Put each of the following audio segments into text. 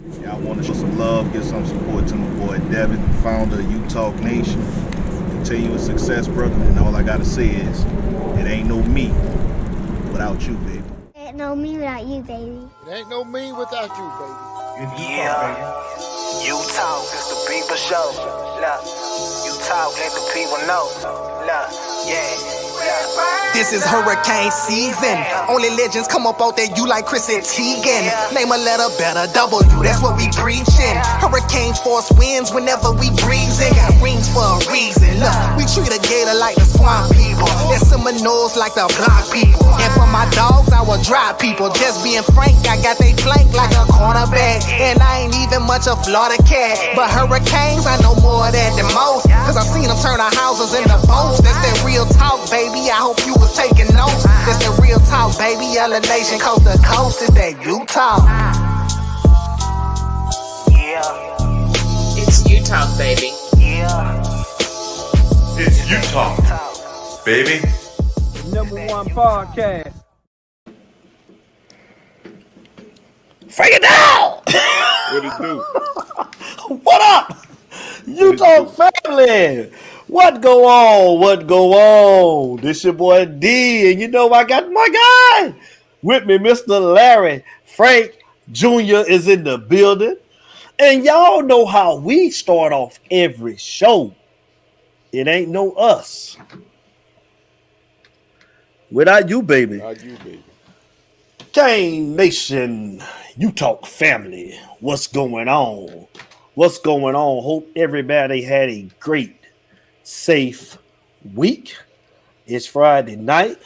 Yeah, I want to show some love, give some support to my boy Devin, founder of U-Talk Nation. Continuous success, brother. And all I gotta say is, it ain't no me without you, baby. Ain't no me without you, baby. It ain't no me without you, baby. Yeah, you talk, it's the people show. Look, you talk, let the people know. Look, yeah. This is hurricane season. Only legends come up out there, you like Chris and Teigen. Name a letter better, W, that's what we preaching. Hurricanes force winds whenever we breezing. Got rings for a reason. Look, we treat a gator like the swamp people. There's Seminoles like the block people. And for my dogs, our dry people. Just being frank, I got they flank like a cornerback. And I ain't even much a Florida cat. But hurricanes, I know more of that than most. Cause I seen them turn our houses into boats. That's that real talk, baby. I hope you was taking notes. That's the real talk, baby. Yellow Nation, coast to coast. Is that U-Talk? Yeah. It's U-Talk, baby. Yeah. It's U-Talk, baby. #1 podcast. Break it down! What it do? What up? U-Talk family! What go on? What go on? This your boy D, and you know I got my guy with me, Mr. Larry Frank Jr. is in the building. And y'all know how we start off every show. It ain't no us. Without you, baby. Without you, baby. Gang Nation, U-Talk family, what's going on? What's going on? Hope everybody had a great, safe week. It's Friday night.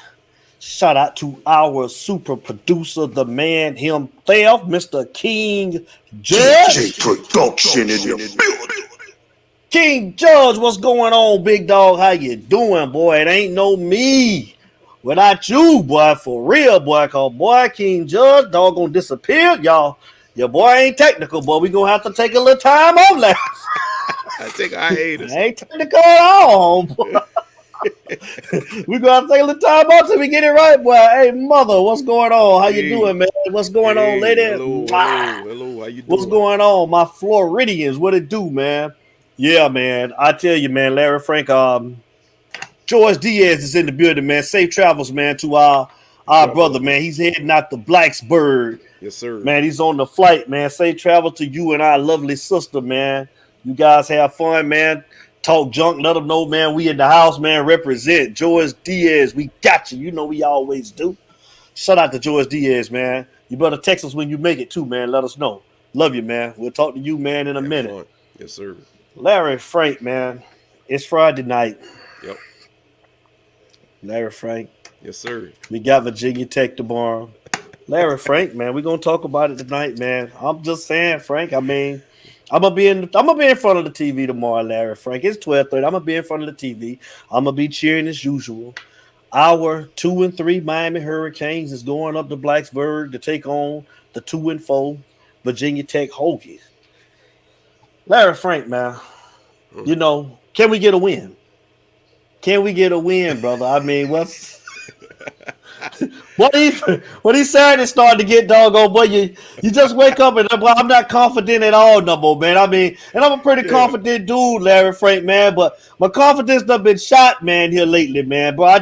Shout out to our super producer, the man himself, Mr. King Judge. DJ Production in the building. King Judge, what's going on, big dog? How you doing, boy? It ain't no me without you, boy, for real, boy. Cause boy, King Judge, dog gonna disappear, y'all. Your boy ain't technical, boy. We gonna have to take a little time off last. I think I hate it. Ain't technical at all, boy. We gonna have to take a little time off till we get it right, boy. Hey, mother, what's going on? How you doing, man? What's going on, lady? Hello, how you doing? What's going on, my Floridians? What it do, man? Yeah, man. I tell you, man, Larry Frank, George Diaz is in the building, man. Safe travels, man, to our brother, man. He's heading out to Blacksburg. Yes, sir. Man, he's on the flight, man. Safe travel to you and our lovely sister, man. You guys have fun, man. Talk junk, let them know, man. We in the house, man. Represent George Diaz. We got you. You know we always do. Shout out to George Diaz, man. You better text us when you make it too, man. Let us know. Love you, man. We'll talk to you, man, in a minute. Fun. Yes, sir. Larry Frank, man. It's Friday night. Yep. Larry Frank. Yes, sir. We got Virginia Tech tomorrow. Larry Frank, man. We're gonna talk about it tonight, man. I'm just saying, Frank. I mean, I'm gonna be in front of the TV tomorrow, Larry Frank. It's 12:30. I'm gonna be in front of the TV. I'm gonna be cheering as usual. Our 2 and 3 Miami Hurricanes is going up to Blacksburg to take on the 2 and 4 Virginia Tech Hokies. Larry Frank, man. You know, can we get a win? Can we get a win, brother? I mean, what's what he said is starting to get doggone, boy. You just wake up and well, I'm not confident at all no more, man. I mean, and I'm a pretty confident dude, Larry Frank, man. But my confidence done been shot, man, here lately, man. Bro, I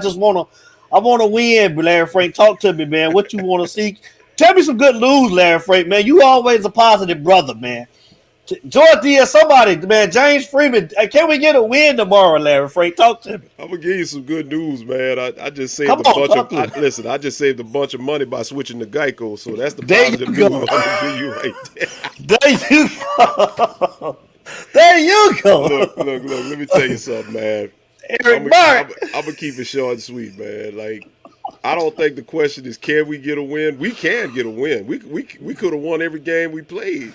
wanna win, Larry Frank. Talk to me, man. What you wanna see? Tell me some good news, Larry Frank, man. You always a positive brother, man. George Diaz, somebody, man, James Freeman. Can we get a win tomorrow, Larry Frank? Talk to me. I'm gonna give you some good news, man. I just saved I just saved a bunch of money by switching to Geico, so that's the positive news I'm gonna give you right there. There you go. There you go. Look. Let me tell you something, man. Eric I'm gonna keep it short and sweet, man. Like, I don't think the question is, can we get a win? We can get a win. We could have won every game we played.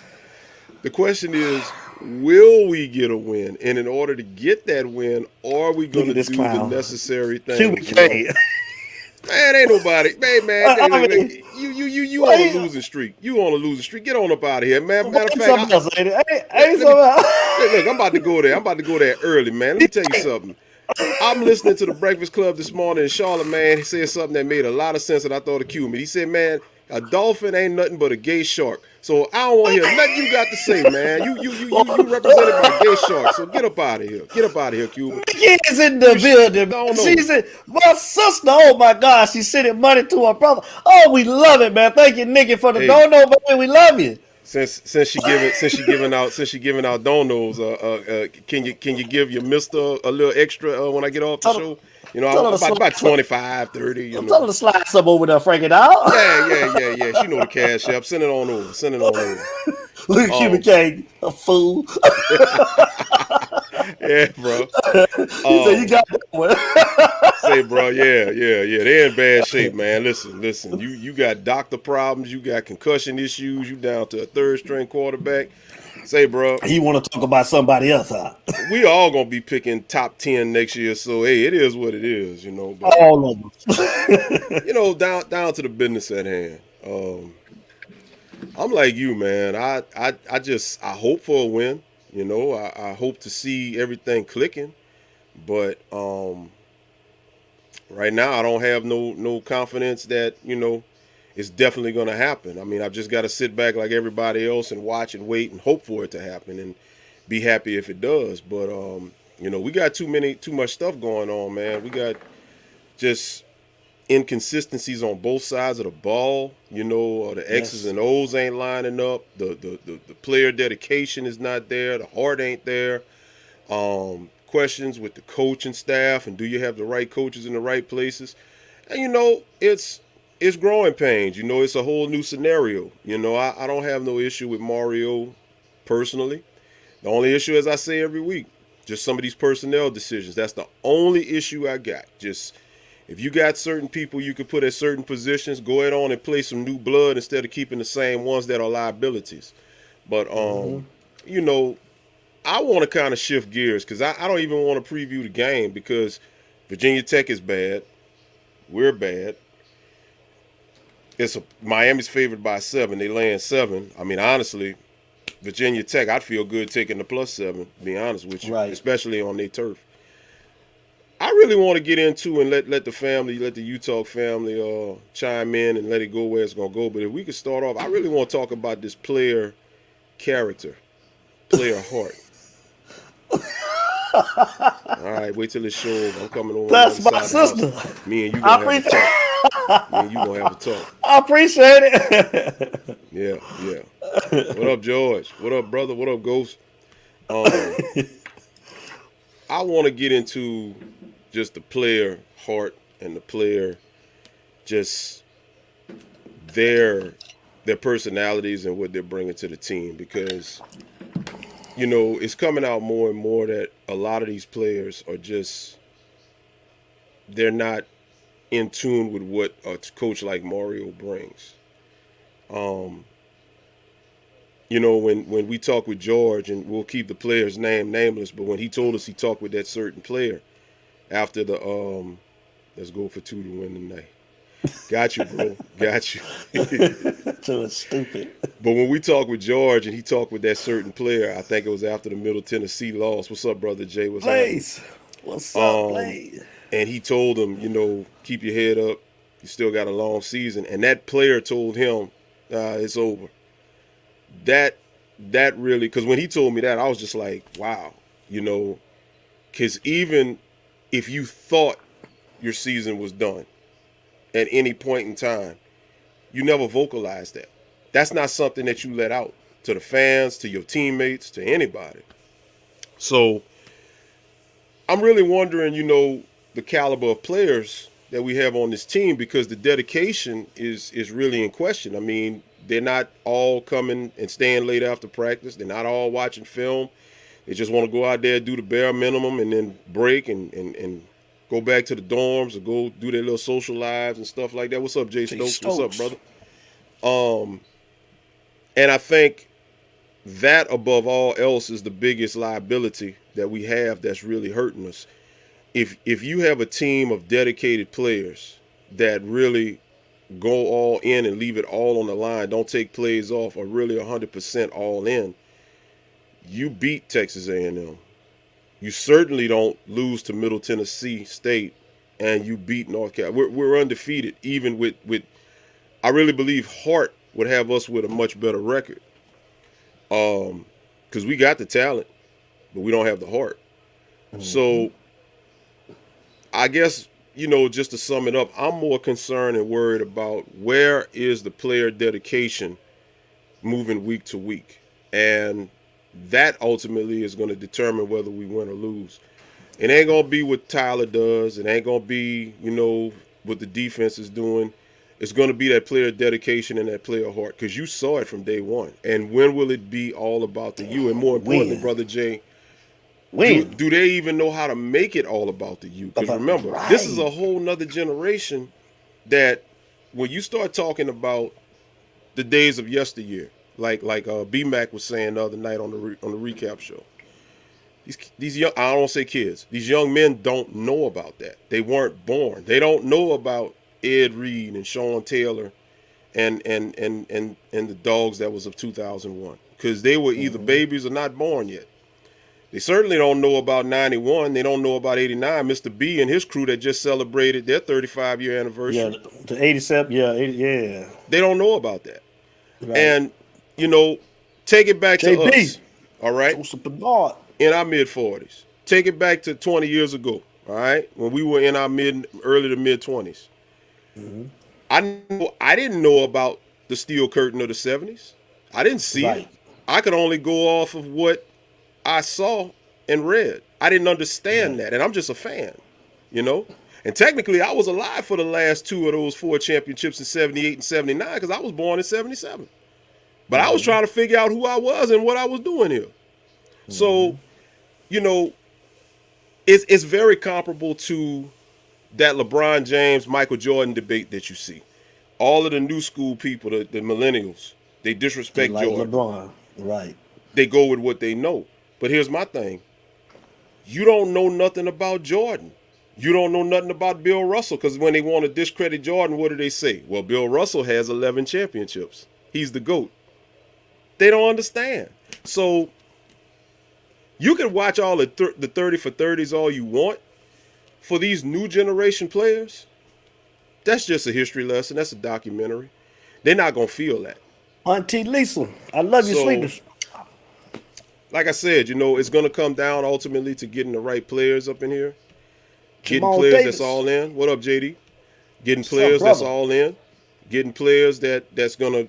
The question is, will we get a win? And in order to get that win, are we going to do the necessary things? Man, ain't nobody. Man, you on a losing streak. You on a losing streak. Get on up out of here, man. Matter of fact, look, I'm about to go there. I'm about to go there early, man. Let me tell you something. I'm listening to the Breakfast Club this morning, and Charlamagne said something that made a lot of sense, and I thought it cued me. He said, man, A dolphin ain't nothing but a gay shark. So I don't want to hear nothing you got to say, man. You represented by gay sharks. So get up out of here. Get up out of here, Cuban. Nikki is in the building. don't know. She said, my sister, oh my God, she's sending money to her brother. Oh, we love it, man. Thank you, Nikki, for the Hey. no, baby. We love you. Since she giving out donos, can you give your mister a little extra when I get off the show? You know, about 25, 30. You know. Tell her to slide some over there, Frank it out. Yeah. She know the cash app. Send it on over. Look at Cuban King, a fool. Yeah, bro. He said, you got that one. Say, bro, yeah. They're in bad shape, man. Listen. You got doctor problems. You got concussion issues. You down to a third string quarterback. Say, bro. He want to talk about somebody else, huh? We all gonna be picking top 10 next year. So hey, it is what it is, you know. But, all of them. You know, down to the business at hand. I'm like you, man. I hope for a win. You know, I hope to see everything clicking, but right now I don't have no confidence that, you know, it's definitely going to happen. I mean, I've just got to sit back like everybody else and watch and wait and hope for it to happen and be happy if it does. But you know, we got too much stuff going on, man. We got just inconsistencies on both sides of the ball. You know, the X's and O's ain't lining up. The player dedication is not there. The heart ain't there. Questions with the coaching staff, and do you have the right coaches in the right places? And you know, it's growing pains. You know, it's a whole new scenario. You know, I don't have no issue with Mario personally. The only issue, as I say every week, just some of these personnel decisions. That's the only issue I got. Just if you got certain people you could put at certain positions, go ahead on and play some new blood instead of keeping the same ones that are liabilities. But you know, I want to kind of shift gears because I don't even want to preview the game because Virginia Tech is bad. We're bad. Miami's favored by 7. They laying 7. I mean, honestly, Virginia Tech, I'd feel good taking the +7, to be honest with you, especially on their turf. I really want to get into and let the family, let the Utah family chime in and let it go where it's going to go. But if we could start off, I really want to talk about this player character, player heart. All right, wait till it's show. I'm coming over. That's my sister. Me and you gonna have a talk. Me and you gonna have a talk. I appreciate it. Yeah. What up, George? What up, brother? What up, Ghost? I want to get into just the player heart and the player, just their personalities and what they're bringing to the team, because you know, it's coming out more and more that a lot of these players are just, they're not in tune with what a coach like Mario brings. You know, when we talk with George, and we'll keep the player's name nameless, but when he told us he talked with that certain player after the let's go for 2 to win tonight. Got you, bro. Got you. So it's stupid. But when we talk with George and he talked with that certain player, I think it was after the Middle Tennessee loss. What's up, brother Jay? What's up, Blaze? And he told him, you know, keep your head up. You still got a long season. And that player told him, it's over. That really, because when he told me that, I was just like, wow, you know, because even if you thought your season was done at any point in time, you never vocalized that. That's not something that you let out to the fans, to your teammates, to anybody. So I'm really wondering, you know, the caliber of players that we have on this team, because the dedication is really in question. I mean, they're not all coming and staying late after practice. They're not all watching film. They just want to go out there, do the bare minimum, and then break and go back to the dorms or go do their little social lives and stuff like that. What's up, Jay Stokes? What's up, brother? And I think that above all else is the biggest liability that we have that's really hurting us. If you have a team of dedicated players that really go all in and leave it all on the line, don't take plays off, are really 100% all in, you beat Texas A&M. You certainly don't lose to Middle Tennessee State, and you beat North Carolina. We're undefeated, even with I really believe Hart would have us with a much better record. Because we got the talent, but we don't have the heart. So I guess, just to sum it up, I'm more concerned and worried about where is the player dedication moving week to week. And that ultimately is going to determine whether we win or lose. It ain't going to be what Tyler does. It ain't going to be, what the defense is doing. It's going to be that player dedication and that player heart, because you saw it from day one. And when will it be all about the you? And more importantly, Brother Jay, do they even know how to make it all about the you? Because remember, this is a whole nother generation that when you start talking about the days of yesteryear, like B-Mac was saying the other night on the recap show, these young, I don't say kids, these young men don't know about that. They weren't born. They don't know about Ed Reed and Sean Taylor and the dogs that was of 2001, because they were either babies or not born yet. They certainly don't know about 91. They don't know about 89. Mr. B and his crew that just celebrated their 35-year anniversary. Yeah, the 87. Yeah, 80, yeah. They don't know about that. Right. And, take it back to us. All right? In our mid-40s. Take it back to 20 years ago. All right? When we were in our early to mid-20s. I didn't know about the steel curtain of the 70s. I didn't see it. I could only go off of what I saw and read. I didn't understand that, and I'm just a fan, And technically, I was alive for the last two of those 4 championships in 78 and 79, because I was born in 77. But I was trying to figure out who I was and what I was doing here. So, it's very comparable to that LeBron James, Michael Jordan debate that you see. All of the new school people, the millennials, they disrespect Jordan. LeBron, right. They go with what they know. But here's my thing. You don't know nothing about Jordan. You don't know nothing about Bill Russell, because when they want to discredit Jordan, what do they say? Well, Bill Russell has 11 championships. He's the GOAT. They don't understand. So you can watch all the 30 for 30s all you want. For these new generation players, that's just a history lesson. That's a documentary. They're not going to feel that. Auntie Lisa, I love you, sweetness. Like I said, it's going to come down ultimately to getting the right players up in here. Getting players that's all in. What up, JD? Getting players that's all in. Getting players that's going to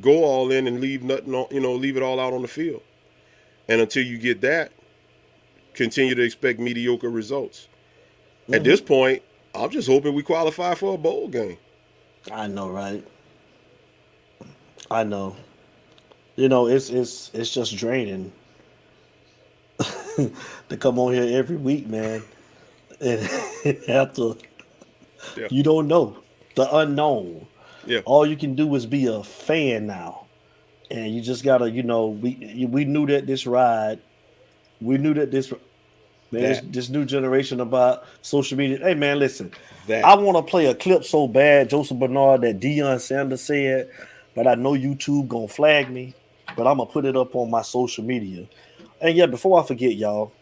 go all in and leave nothing on, leave it all out on the field. And until you get that, continue to expect mediocre results. At this point, I'm just hoping we qualify for a bowl game. I know, right? I know. It's just draining to come on here every week, man, and have to. Yeah. You don't know the unknown. Yeah. All you can do is be a fan now, and you just gotta, we knew that this ride, we knew that this. Man, this new generation about social media. Hey, man, listen. I want to play a clip so bad, Joseph Bernard, that Deion Sanders said, but I know YouTube going to flag me, but I'm going to put it up on my social media. And, yeah, before I forget, y'all,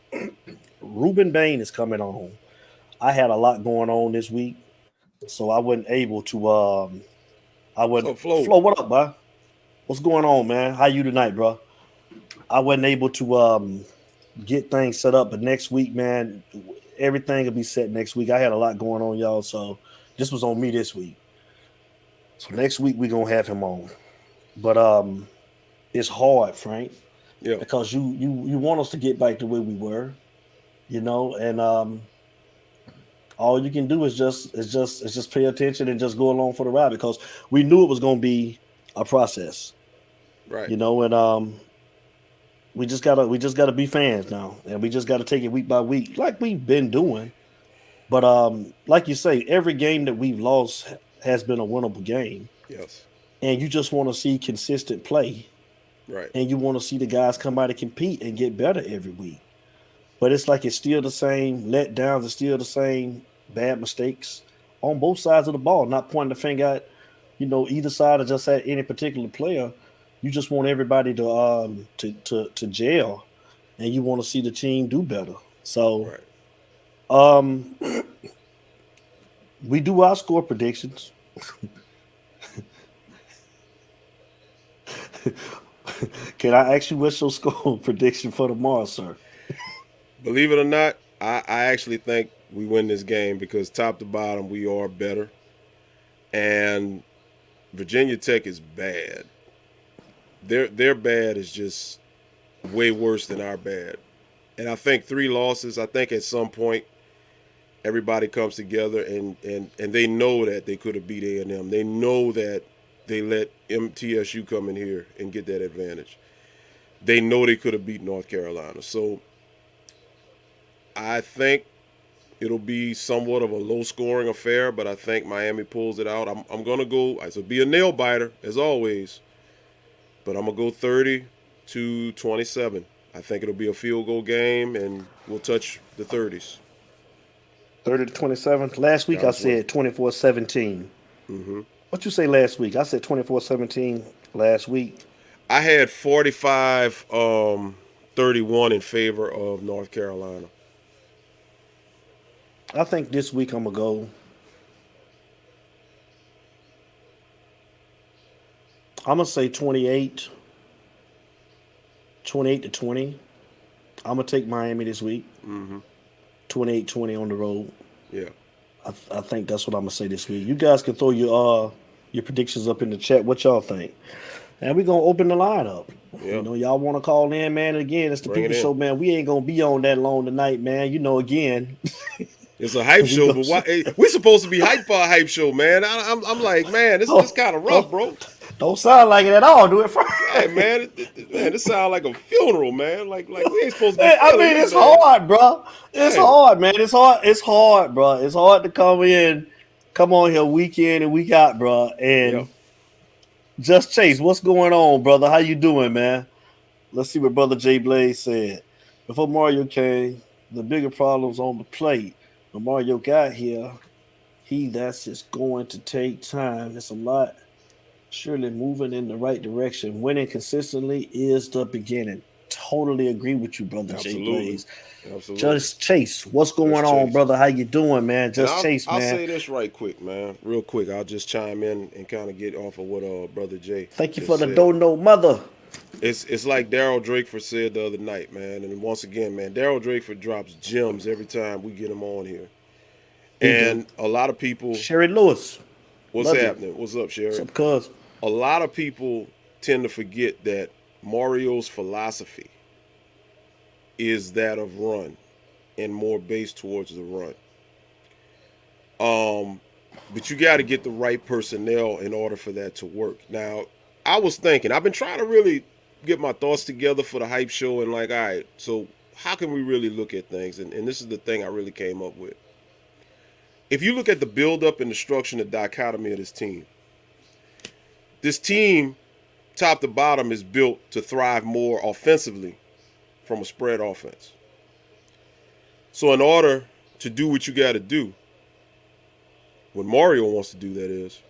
Ruben Bain is coming on. I had a lot going on this week, so I wasn't able to Flo, what up, bro? What's going on, man? How you tonight, bro? I wasn't able to get things set up, but next week, man, everything will be set next week. I had a lot going on, y'all, so this was on me this week. So next week we're gonna have him on. But it's hard, Frank. Yeah. Because you want us to get back to where we were, and all you can do is just pay attention and just go along for the ride, because we knew it was gonna be a process. Right. And we just gotta be fans now, and we just gotta take it week by week, like we've been doing. But like you say, every game that we've lost has been a winnable game. Yes. And you just want to see consistent play, right? And you want to see the guys come out and compete and get better every week. But it's like it's still the same letdowns, it's still the same bad mistakes on both sides of the ball. Not pointing the finger at either side or just at any particular player. You just want everybody to jail, and you want to see the team do better. So, we do our score predictions. Can I ask you what's your score prediction for tomorrow, sir? Believe it or not, I actually think we win this game because top to bottom we are better, and Virginia Tech is bad. Their bad is just way worse than our bad, and I think 3 losses. I think at some point everybody comes together and they know that they could have beat A&M. They know that they let MTSU come in here and get that advantage. They know they could have beat North Carolina. So I think it'll be somewhat of a low-scoring affair, but I think Miami pulls it out. I'm going to go, it'll be a nail-biter, as always, but I'm going to go 30-27. I think it'll be a field goal game, and we'll touch the 30s. 30-27. Last week I said 24-17. What you say last week? I said 24-17 last week. I had 45-31 in favor of North Carolina. I think this week I'm going to go. I'm going to say 28 to 20. I'm going to take Miami this week. 28-20 on the road. Yeah. I think that's what I'm going to say this week. You guys can throw your predictions up in the chat. What y'all think? And we're going to open the line up. Yeah. You know, y'all want to call in, man. Again, it's the Bring People it in. Show, man. We ain't going to be on that long tonight, man. You know, again. It's a hype show, but why? Hey, we're supposed to be hyped for a hype show, man. I'm like, man, this is kind of rough, bro. Don't sound like it at all. Do it first. Hey, man, this sounds like a funeral, man. Like we ain't supposed to be. I mean, it's hard, bro. It's hard, man. It's hard. It's hard, bro. It's hard to come on here week in and week out, bro. And Just Chase, what's going on, brother? How you doing, man? Let's see what Brother Jay Blaze said. Before Mario came, the bigger problems on the plate. When Mario got here, that's just going to take time. It's a lot. Surely moving in the right direction. Winning consistently is the beginning. Totally agree with you, brother. Jay Blaze. Absolutely. Just Chase, what's going on, brother? How you doing, man? Chase, man. I'll say this right quick, man. Real quick. I'll just chime in and kind of get off of what Brother Jay. Thank you for the dono, mother. It's like Daryl Drakeford said the other night, man. And once again, man, Daryl Drakeford drops gems every time we get him on here. And a lot of people. Sherry Lewis. What's happening? What's up, Sherry? What's up, cuz? A lot of people tend to forget that Mario's philosophy is that of run and more based towards the run. But you got to get the right personnel in order for that to work. Now, I was thinking, I've been trying to really get my thoughts together for the hype show and like, all right, so how can we really look at things? And this is the thing I really came up with. If you look at the buildup and the structure and the dichotomy of this team, top to bottom, is built to thrive more offensively from a spread offense. So in order to do what you got to do, what Mario wants to do, that is,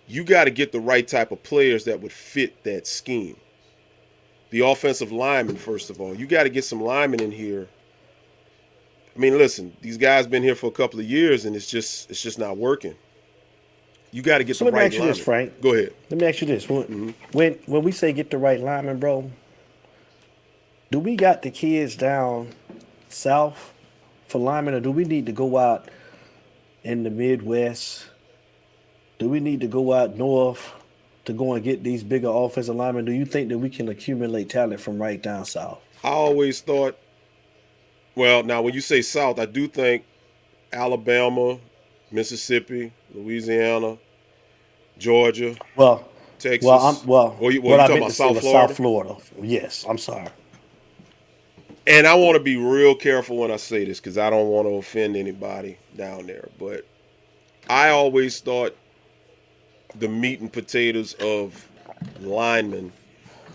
you got to get the right type of players that would fit that scheme. The offensive linemen, first of all. You got to get some linemen in here. I mean, listen, these guys been here for a couple of years, and it's just not working. You got to get the right linemen. Let me ask you this, Frank. Go ahead. Let me ask you this. When we say get the right lineman, bro, do we got the kids down south for linemen, or do we need to go out in the Midwest? Do we need to go out north to go and get these bigger offensive linemen? Do you think that we can accumulate talent from right down south? I always thought, well, now when you say south, I do think Alabama, Mississippi, Louisiana, Georgia, Texas. What you I talking meant about to say was South Florida. Yes, I'm sorry. And I want to be real careful when I say this because I don't want to offend anybody down there. But I always thought the meat and potatoes of linemen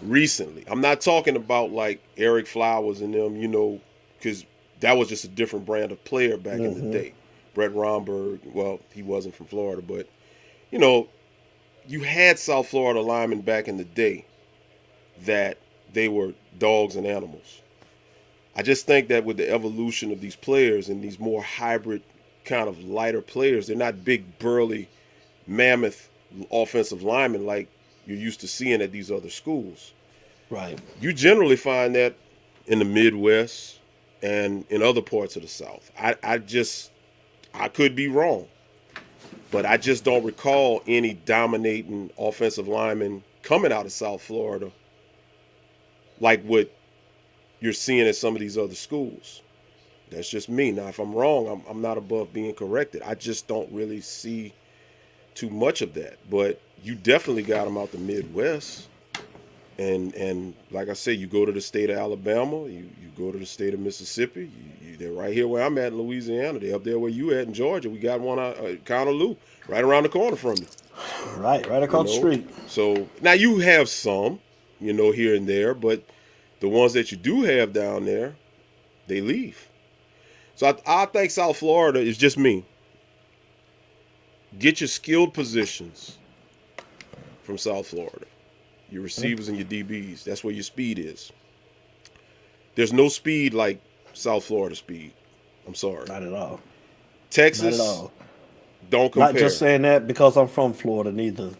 recently. I'm not talking about like Eric Flowers and them, you know, because that was just a different brand of player back in the day. Brett Romberg, well, he wasn't from Florida, but, you know, you had South Florida linemen back in the day that they were dogs and animals. I just think that with the evolution of these players and these more hybrid kind of lighter players, they're not big, burly, mammoth offensive linemen like you're used to seeing at these other schools. Right. You generally find that in the Midwest and in other parts of the South. I could be wrong, but I just don't recall any dominating offensive linemen coming out of South Florida like what you're seeing at some of these other schools. That's just me. Now, if I'm wrong, I'm not above being corrected. I just don't really see too much of that. But you definitely got them out the Midwest. And like I said, you go to the state of Alabama, you go to the state of Mississippi, they're right here where I'm at in Louisiana. They're up there where you at in Georgia. We got one out Counterloo, right around the corner from you. Right across the street. So now you have some, here and there, but the ones that you do have down there, they leave. So I think South Florida is just me. Get your skilled positions from South Florida. Your receivers and your DBs. That's where your speed is. There's no speed like South Florida speed. I'm sorry. Not at all. Texas, not at all. Don't compare. Not just saying that because I'm from Florida neither.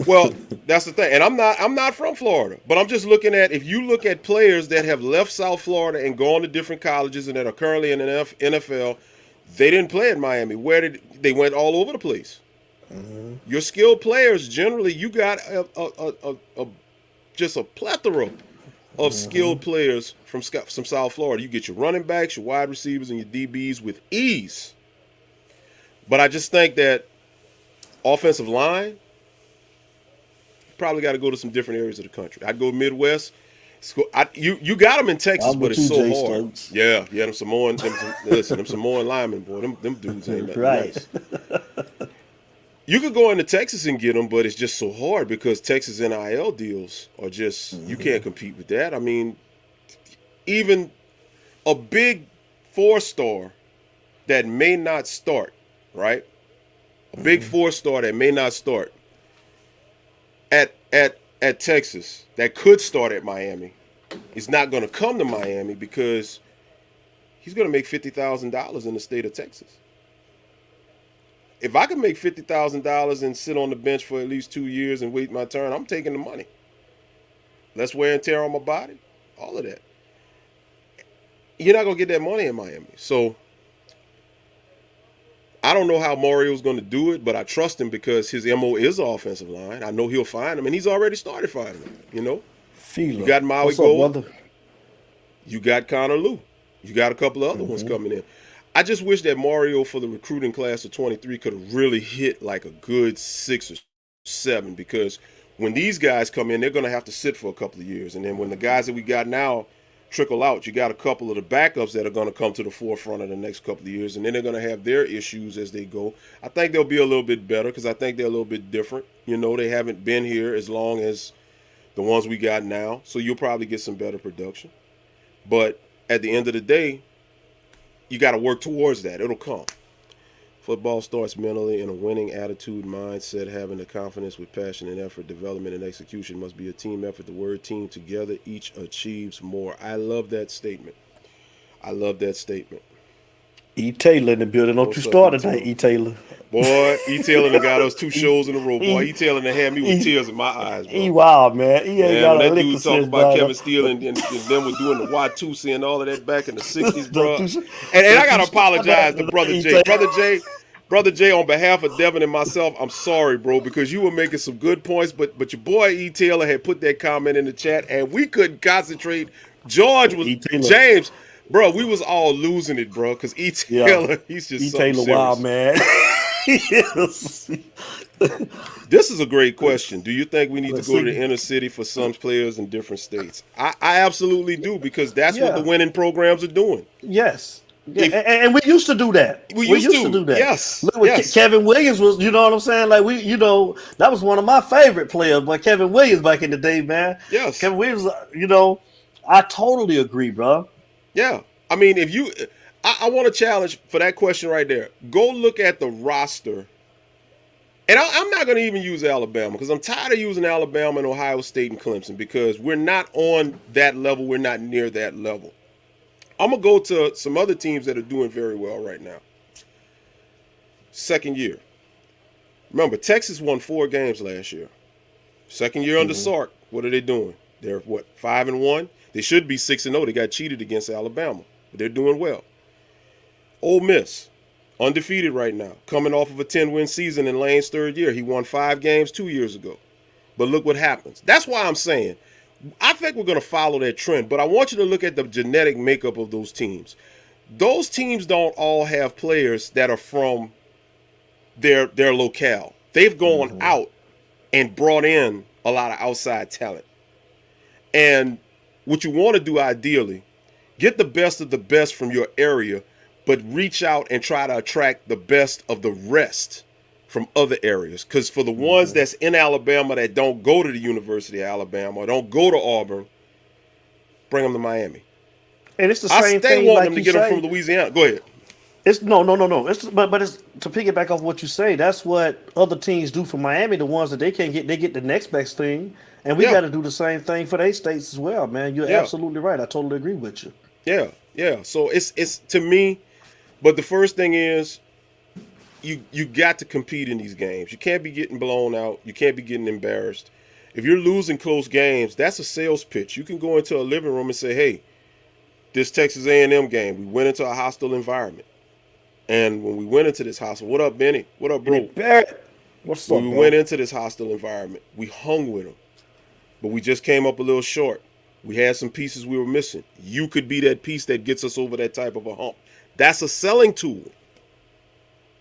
Well, that's the thing. And I'm not from Florida, but I'm just looking at, if you look at players that have left South Florida and gone to different colleges and that are currently in the NFL, they didn't play at Miami. They went all over the place. Mm-hmm. Your skilled players, generally, you got just a plethora of skilled players from South Florida. You get your running backs, your wide receivers, and your DBs with ease. But I just think that offensive line, probably got to go to some different areas of the country. I'd go Midwest. You got them in Texas, but it's so hard. Stokes. Yeah, them Samoan. Them Samoan linemen, boy, them dudes ain't nothing nice. You could go into Texas and get them, but it's just so hard because Texas NIL deals are just, you can't compete with that. I mean, even a big 4-star that may not start, right? A big 4-star that may not start at Texas, that could start at Miami, is not going to come to Miami because he's going to make $50,000 in the state of Texas. If I can make $50,000 and sit on the bench for at least 2 years and wait my turn, I'm taking the money. Less wear and tear on my body, all of that. You're not going to get that money in Miami. So I don't know how Mario's going to do it, but I trust him because his MO is offensive line. I know he'll find him, and he's already started finding them, You got Maui Gold. You got Connor Lou. You got a couple of other ones coming in. I just wish that Mario for the recruiting class of 23 could have really hit like a good 6 or 7, because when these guys come in, they're going to have to sit for a couple of years. And then when the guys that we got now trickle out, you got a couple of the backups that are going to come to the forefront in the next couple of years, and then they're going to have their issues as they go. I think they'll be a little bit better because I think they're a little bit different. They haven't been here as long as the ones we got now, so you'll probably get some better production. But at the end of the day, you got to work towards that. It'll come. Football starts mentally in a winning attitude, mindset, having the confidence with passion and effort. Development and execution must be a team effort. The word team, together, each achieves more. I love that statement. E. Taylor in the building. Don't you start tonight, E. Taylor. Boy, E. Taylor done got us 2 shows in a row. Boy, E. Taylor done had me with tears in my eyes, bro. He wild, man. He ain't got when a that lick dude talking about Kevin Steele and them were doing the Watusi and all of that back in the 60s, bro. And I got to apologize to Brother Jay. Brother Jay, on behalf of Devin and myself, I'm sorry, bro, because you were making some good points, but your boy E. Taylor had put that comment in the chat, and we couldn't concentrate. George was James. Bro, we was all losing it, bro, because E. Taylor, he's just E. Taylor wild, man. This is a great question. Do you think we need to go to the inner city for some players in different states? I absolutely do, because that's what the winning programs are doing. Yes. And we used to do that. We used to do that. Yes. Look, Kevin Williams was, you know what I'm saying? Like, that was one of my favorite players, but Kevin Williams back in the day, man. Yes. Kevin Williams, I totally agree, bro. Yeah. I mean, I want to challenge for that question right there. Go look at the roster. And I'm not going to even use Alabama, because I'm tired of using Alabama and Ohio State and Clemson, because we're not on that level. We're not near that level. I'm going to go to some other teams that are doing very well right now. Second year. Remember, Texas won 4 games last year. Second year under Sark. What are they doing? They're what, 5-1? They should be 6-0. They got cheated against Alabama, but they're doing well. Ole Miss, undefeated right now, coming off of a 10-win season in Lane's third year. He won 5 games 2 years ago. But look what happens. That's why I'm saying I think we're going to follow that trend, but I want you to look at the genetic makeup of those teams. Those teams don't all have players that are from their locale. They've gone out and brought in a lot of outside talent. And what you want to do ideally, get the best of the best from your area, but reach out and try to attract the best of the rest from other areas. Because for the ones that's in Alabama that don't go to the University of Alabama or don't go to Auburn, bring them to Miami. And it's the same thing. I stay wanting like them to get them from Louisiana. Go ahead. It's no. It's but it's to piggyback off what you say. That's what other teams do for Miami. The ones that they can't get, they get the next best thing, and we got to do the same thing for their states as well, man. You're absolutely right. I totally agree with you. Yeah. So it's to me, but the first thing is, you got to compete in these games. You can't be getting blown out. You can't be getting embarrassed. If you're losing close games, that's a sales pitch. You can go into a living room and say, "Hey, this Texas A&M game, we went into a hostile environment." And when we went into this hostile, what up, Benny? What up, bro? What's up, when we went into this hostile environment, we hung with them. But we just came up a little short. We had some pieces we were missing. You could be that piece that gets us over that type of a hump. That's a selling tool.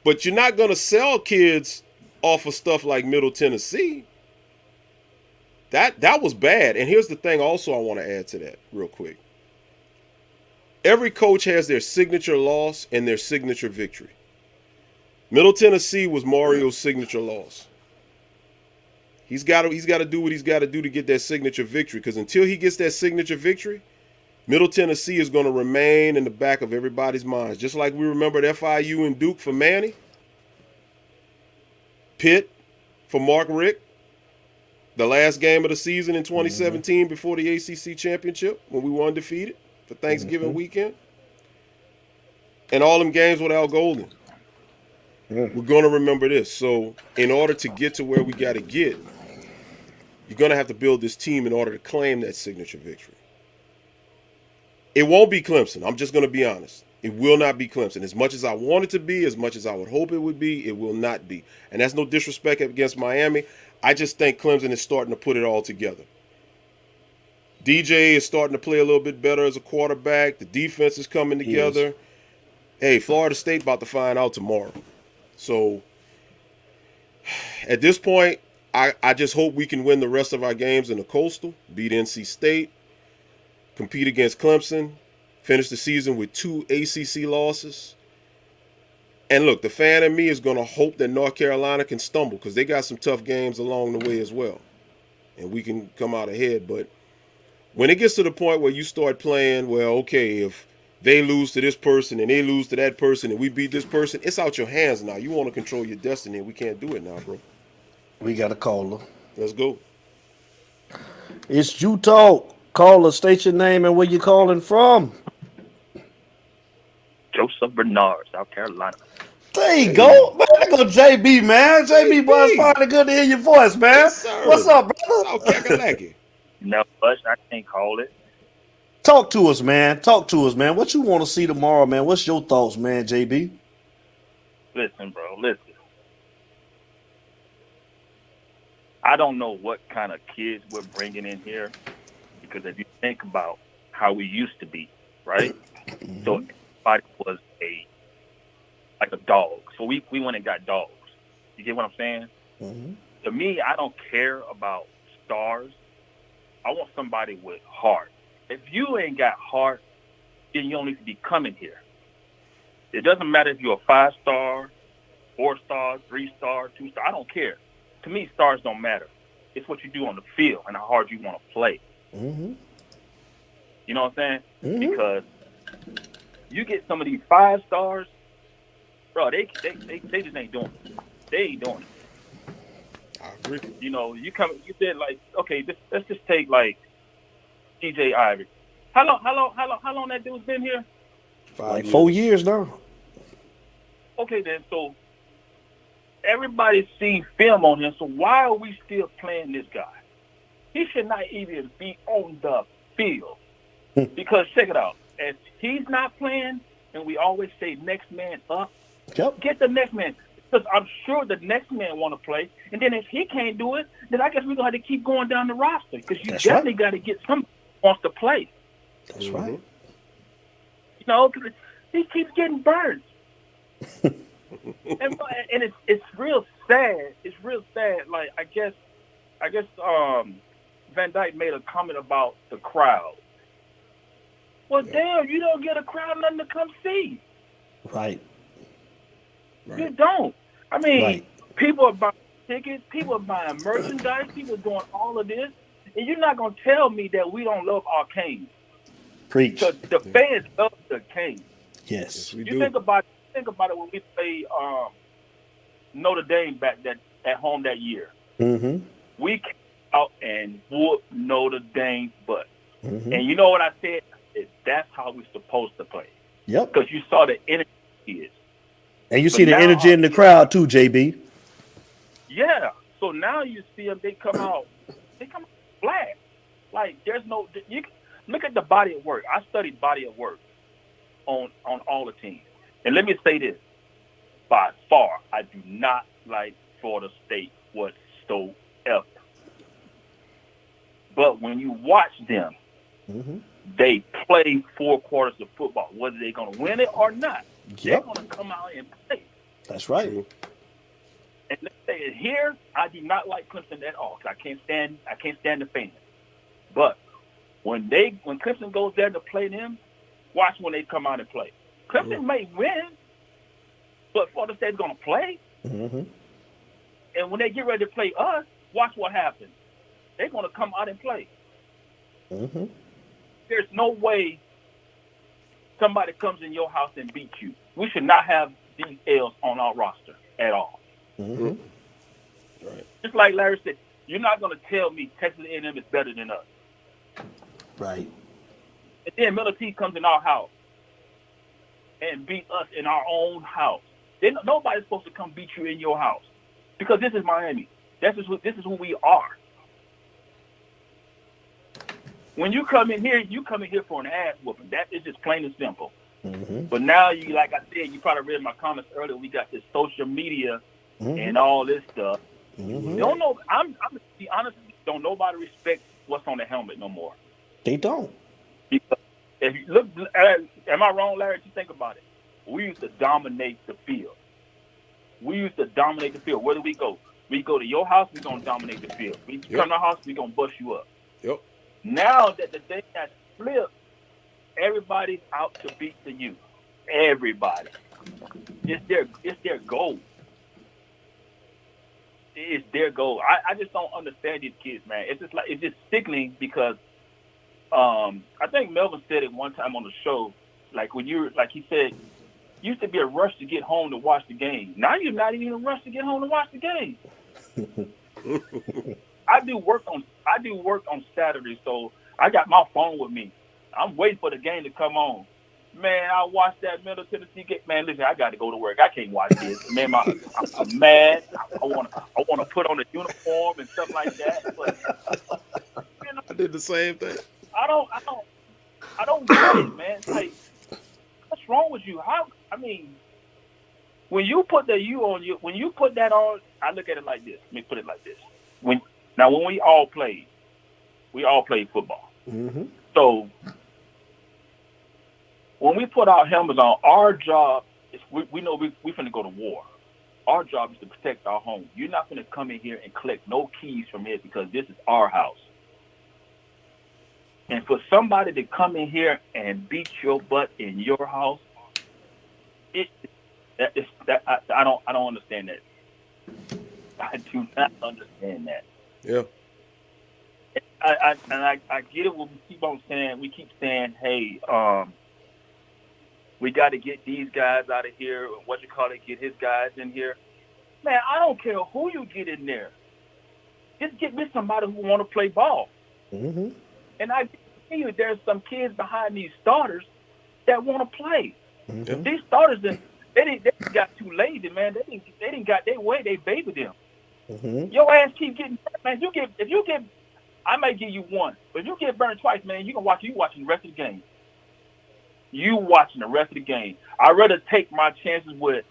But you're not going to sell kids off of stuff like Middle Tennessee. That was bad. And here's the thing also I want to add to that real quick. Every coach has their signature loss and their signature victory. Middle Tennessee was Mario's signature loss. He's got to do what he's got to do to get that signature victory, because until he gets that signature victory, Middle Tennessee is going to remain in the back of everybody's minds. Just like we remembered FIU and Duke for Manny, Pitt for Mark Richt, the last game of the season in 2017 before the ACC championship when we were undefeated for Thanksgiving weekend, and all them games with Al Golden. We're going to remember this. So in order to get to where we got to get, you're going to have to build this team in order to claim that signature victory. It won't be Clemson. I'm just going to be honest. It will not be Clemson. As much as I want it to be, as much as I would hope it would be, it will not be. And that's no disrespect against Miami. I just think Clemson is starting to put it all together. DJ is starting to play a little bit better as a quarterback. The defense is coming together. Hey, Florida State about to find out tomorrow. So at this point, I just hope we can win the rest of our games in the Coastal, beat NC State, compete against Clemson, finish the season with 2 ACC losses. And look, the fan in me is going to hope that North Carolina can stumble, because they got some tough games along the way as well. And we can come out ahead. But when it gets to the point where you start playing, well, okay, if they lose to this person and they lose to that person and we beat this person, it's out your hands now. You want to control your destiny, and we can't do it now, bro. We got a caller. Let's go. It's Utah. Caller, state your name and where you calling from. Joseph Bernard, South Carolina. There you go. Man, there go JB, man. JB, boy, it's finally good to hear your voice, man. Yes, what's up, brother? South Kakalaki. No, I can't call it. Talk to us, man. What you want to see tomorrow, man? What's your thoughts, man, JB? Listen, bro, listen. I don't know what kind of kids we're bringing in here, because if you think about how we used to be, right? So everybody was like a dog. So we went and got dogs. You get what I'm saying? To me, I don't care about stars. I want somebody with heart. If you ain't got heart, then you don't need to be coming here. It doesn't matter if you're a 5-star, 4-star, 3-star, 2-star. I don't care. To me, stars don't matter. It's what you do on the field and how hard you want to play. You know what I'm saying? Because you get some of these 5-stars, bro, they just ain't doing it. They ain't doing it. I agree. You know, you said like, okay, let's just take like TJ Ivy. How long that dude's been here? 5 years. 4 years now. Okay, then, so everybody's seen film on him, so why are we still playing this guy? he should not even be on the field. Because check it out, if he's not playing, and we always say next man up, get the next man. Because I'm sure the next man want to play, and then if he can't do it, then I guess we're going to have to keep going down the roster because you definitely got to get somebody who wants to play. That's right. You know, 'cause he keeps getting burned. and it's real sad. It's real sad. Like I guess Van Dyke made a comment about the crowd. Well, damn, you don't get a crowd nothing to come see. Right. You don't. I mean, people are buying tickets, people are buying merchandise, people are doing all of this, and you're not gonna tell me that we don't love our Canes. Preach. The fans love the Canes. Yes, we do. Think about it when we played Notre Dame back at home that year. Mm-hmm. We came out and whooped Notre Dame's butt. Mm-hmm. And you know what I said? That's how we're supposed to play. Yep. Because you saw the energy is. And you see the energy in the crowd too, JB. Yeah. So now you see them, they come out flat. Like there's no, you look at the body of work. I studied body of work on all the teams. And let me say this, by far, I do not like Florida State whatsoever. But when you watch them, they play 4 quarters of football. Whether they're going to win it or not, they're going to come out and play. That's right. And let's say it here, I do not like Clemson at all because I can't stand the fans. But when Clemson goes there to play them, watch when they come out and play. Clemson may win, but Florida State's going to play. Mm-hmm. And when they get ready to play us, watch what happens. They're going to come out and play. Mm-hmm. There's no way somebody comes in your house and beats you. We should not have these L's on our roster at all. Mm-hmm. Right. Just like Larry said, you're not going to tell me Texas A&M is better than us. Right. And then Miller T comes in our house and beat us in our own house. Nobody's supposed to come beat you in your house because this is Miami. This is who we are. When you come in here for an ass whooping. That is just plain and simple. Mm-hmm. But now, like I said, you probably read my comments earlier. We got this social media and all this stuff. Mm-hmm. Don't know. I'm to be honest with you, don't nobody respect what's on the helmet no more. They don't. Because if you look, am I wrong, Larry? You think about it. We used to dominate the field. Where do we go? We go to your house, we're gonna dominate the field. We come to our house, we're gonna bust you up. Yep. Now that the thing has flipped, everybody's out to beat the youth. Everybody. It's their goal. It's their goal. I just don't understand these kids, man. It's just sickening because I think Melvin said it one time on the show, like he said, used to be a rush to get home to watch the game. Now you're not even a rush to get home to watch the game. I do work on Saturday, so I got my phone with me. I'm waiting for the game to come on. Man, I watched that Middle Tennessee game. Man, listen, I got to go to work. I can't watch this. Man, I'm mad. I want to put on a uniform and stuff like that. But you know, I did the same thing. I don't get it, man. It's like, what's wrong with you? When you put the U on you, when you put that on, I look at it like this. Let me put it like this. When we all played football. Mm-hmm. So when we put our helmets on, our job is we know we finna go to war. Our job is to protect our home. You're not gonna come in here and collect no keys from here because this is our house. And for somebody to come in here and beat your butt in your house, I don't understand that. I do not understand that. Yeah. I get it when we keep saying, hey, we got to get these guys out of here, get his guys in here. Man, I don't care who you get in there. Just get me somebody who want to play ball. Mm-hmm. And I tell you, there's some kids behind these starters that want to play. Mm-hmm. These starters, they got too lazy, man. They didn't got their way. They babied them. Mm-hmm. Your ass keep getting hurt, man. If you get I might give you one, but if you get burned twice, man, you watching the rest of the game. You watching the rest of the game. I'd rather take my chances with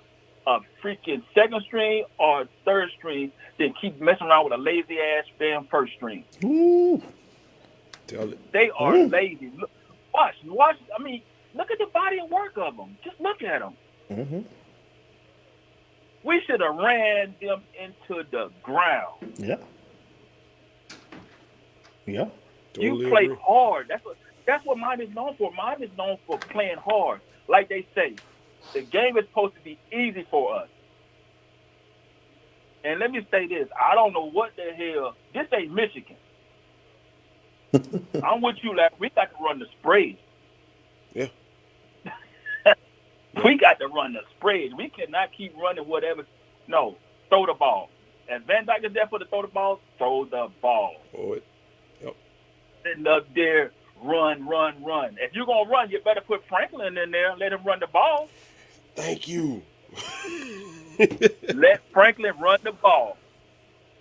a freaking second string or third string than keep messing around with a lazy ass damn first string. Ooh. Tell it. They are lazy. Look, watch. I mean, look at the body and work of them. Just look at them. Mm-hmm. We should have ran them into the ground. Yeah. Yeah. Totally You play agree. hard. That's what mine is known for. Mine is known for playing hard. Like they say, the game is supposed to be easy for us. And let me say this. I don't know what the hell. This ain't Michigan. I'm with you, like we got to run the spread. Yeah. We got to run the spread. We cannot keep running whatever. No, throw the ball. If Van Dyke is there for the throw the ball, throw the ball. Oh, it. Yep. Sitting up there, run. If you're going to run, you better put Franklin in there and let him run the ball. Thank you. Let Franklin run the ball.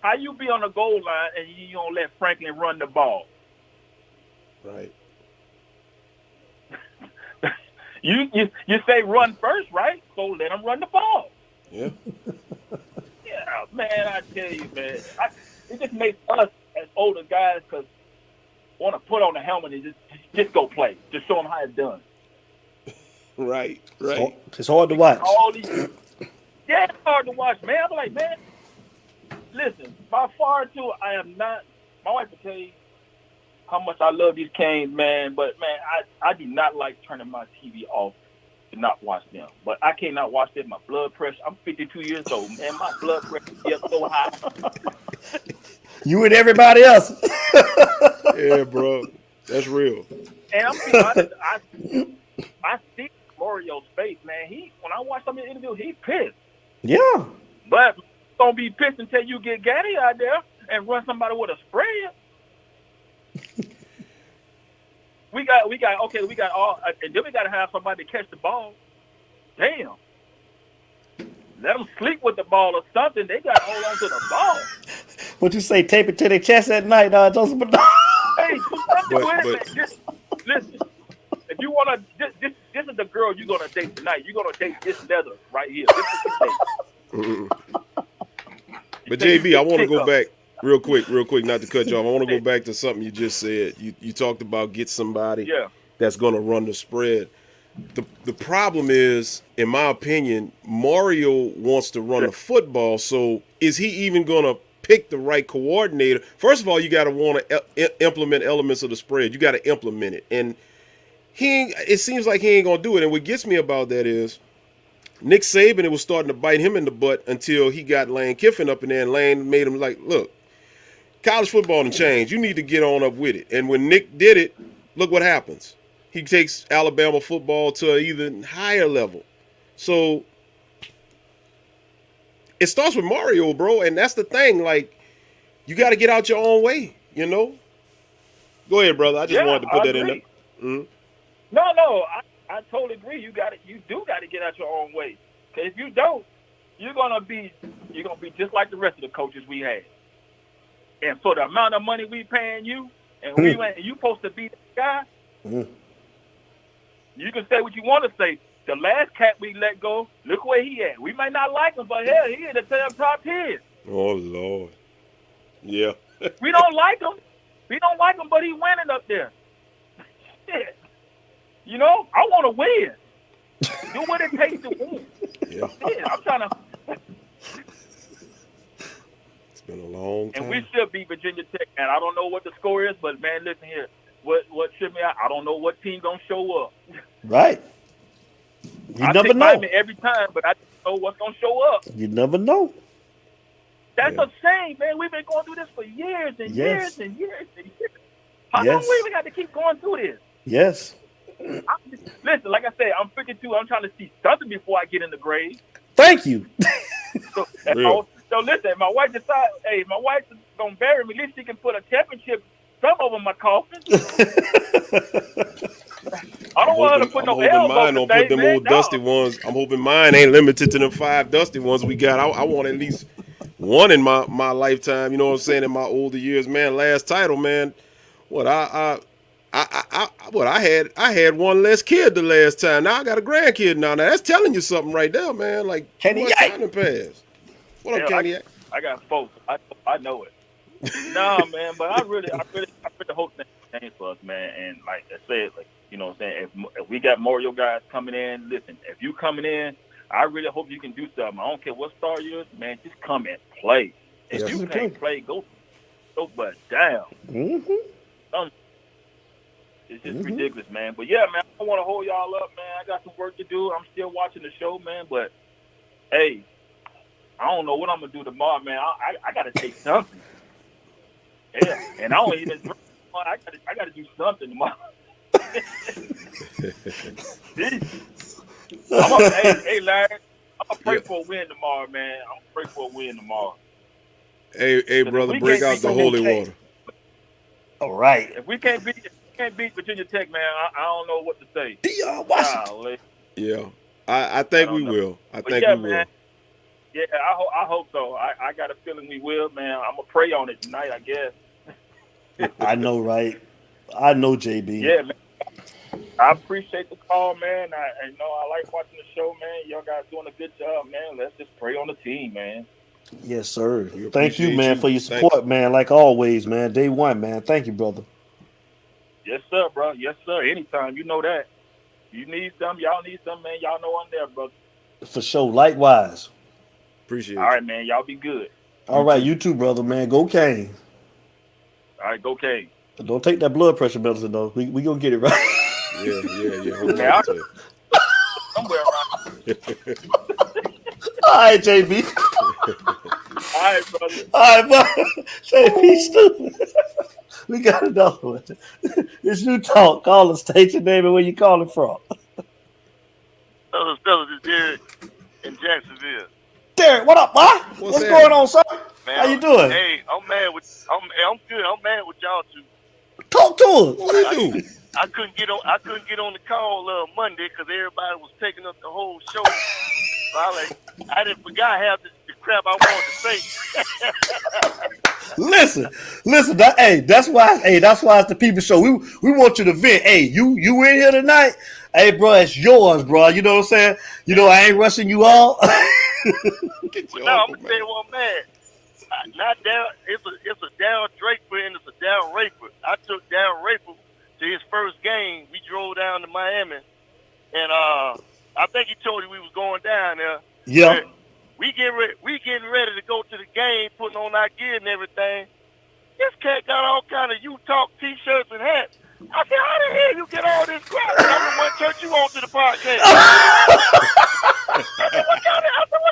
How you be on the goal line and you don't let Franklin run the ball? Right. You say run first, right? So let him run the ball. Yeah. Yeah, man, I tell you, man. It just makes us as older guys want to put on the helmet and just go play. Just show them how it's done. Right. It's hard to watch. Yeah, it's hard to watch, man. I'm like, man, listen, by far, too, I am not. My wife will tell you how much I love these Canes, man. But, man, I do not like turning my TV off to not watch them. But I cannot watch them. My blood pressure, I'm 52 years old, man. My blood pressure gets so high. You and everybody else. Yeah, bro. That's real. And I'm being honest, I see Mario's face, man. When I watch some of the interviews, he's pissed. Yeah. But don't be pissed until you get Gaddy out there and run somebody with a spread. we got all, and then we got to have somebody to catch the ball. Damn. Let them sleep with the ball or something. They got to hold on to the ball. What you say? Tape it to their chest at night, Joseph. Hey, do something with it. Just listen. If you want to, this is the girl you're gonna date tonight. You're gonna date this leather right here. This is the date. But JB, I want to go back real quick, not to cut you off. I want to go back to something you just said. You talked about get somebody that's going to run the spread. The problem is, in my opinion, Mario wants to run the football. So is he even going to pick the right coordinator? First of all, you got to want to implement elements of the spread. You got to implement it. And it seems like he ain't going to do it. And what gets me about that is Nick Saban, it was starting to bite him in the butt until he got Lane Kiffin up in there, and Lane made him like, look, college football done changed. You need to get on up with it. And when Nick did it, look what happens. He takes Alabama football to an even higher level. So it starts with Mario, bro, and that's the thing. Like, you got to get out your own way, you know? Go ahead, brother. I just wanted to put that in there. Mm-hmm. No, I totally agree. You do got to get out your own way. Because if you don't, you're gonna be just like the rest of the coaches we had. And for the amount of money we paying you, and you supposed to be the guy. You can say what you want to say. The last cat we let go, look where he at. We might not like him, but hell, he in the top 10. Oh Lord, yeah. We don't like him. But he winning up there. Shit. You know, I want to win. Do what it takes to win. Yeah. Shit, I'm trying to. It's been a long time. And we should be Virginia Tech. And I don't know what the score is, but man, listen here. What should me out? I don't know what team gonna show up. Right. You I never pick know. Miami every time, but I don't know what's gonna show up. You never know. That's a shame, man. We've been going through this for years and years and years and years. How long we even got to keep going through this? Yes. Listen, like I said, I'm 52. I'm trying to see something before I get in the grave. Thank you. So listen, my wife decides, hey, my wife is going to bury me. At least she can put a championship some over my coffin. I don't want her to put no L's mine don't put them old dusty ones. I'm hoping mine ain't limited to them 5 dusty ones we got. I want at least one in my lifetime. You know what I'm saying? In my older years, man. Last title, man. What I had one less kid the last time. Now I got a grandkid now. Now that's telling you something right there, man. Like too Kenny much Yike. time to pass. What up, Kenny? I got folks. I know it. Nah, man, but I really hope things change for us, man. And like I said, like you know, what I'm saying if we got more of your guys coming in, listen. If you coming in, I really hope you can do something. I don't care what star you is, man. Just come and play. If you can't play, go butt down. It's just ridiculous, man. But yeah, man, I don't want to hold y'all up, man. I got some work to do. I'm still watching the show, man. But hey, I don't know what I'm gonna do tomorrow, man. I gotta take something. Yeah, and I don't even drink. I gotta do something tomorrow. Hey, Larry, I'm gonna pray for a win tomorrow, man. I'm gonna pray for a win tomorrow. Hey, brother, break out the holy water. All right. If we can't beat Virginia Tech, man, I don't know what to say. Washington. Yeah, I think we will. I think we will. Yeah, I hope so. I got a feeling we will, man. I'm gonna pray on it tonight, I guess. I know, right? I know, JB. Yeah, man. I appreciate the call, man. I know I like watching the show, man. Y'all guys doing a good job, man. Let's just pray on the team, man. Yes, sir. Thank you, man, for your support, man. Like always, man. Day one, man. Thank you, brother. Yes, sir, bro. Yes, sir. Anytime, you know that. You need something, y'all need something, man. Y'all know I'm there, brother. For sure. Likewise. Appreciate it. All right, man. Y'all be good. All right, you too, brother, man. Go Cane. All right, go Cane. Don't take that blood pressure medicine, though. We gonna get it right. Yeah. Somewhere around. All right, JB. All right, brother. All right, brother. JB, stupid. We got another one. It's you talk. Call us. State your name and where you calling from. Fellas, it's Derek in Jacksonville. Derek, what up, boy? What's going on, sir? Man, how you doing? Hey, I'm good. I'm mad with y'all two. Talk to us. What do you do? I couldn't get on the call Monday because everybody was taking up the whole show. So I didn't forget half the crap I wanted to say. Listen. That's why it's the people show. We want you to vent. Hey, you in here tonight? Hey, bro, it's yours, bro. You know what I'm saying? You know I ain't rushing you all. No, I'm gonna tell you what, man. Not down. It's a down Draper and it's a down Raper. I took down Raper to his first game. We drove down to Miami, and I think he told you we was going down there. Yeah. We getting ready to go to the game, putting on our gear and everything. This cat got all kind of U-Talk T-shirts and hats. I said, how the hell you get all this crap? I'm the one church you on to the podcast. I said, what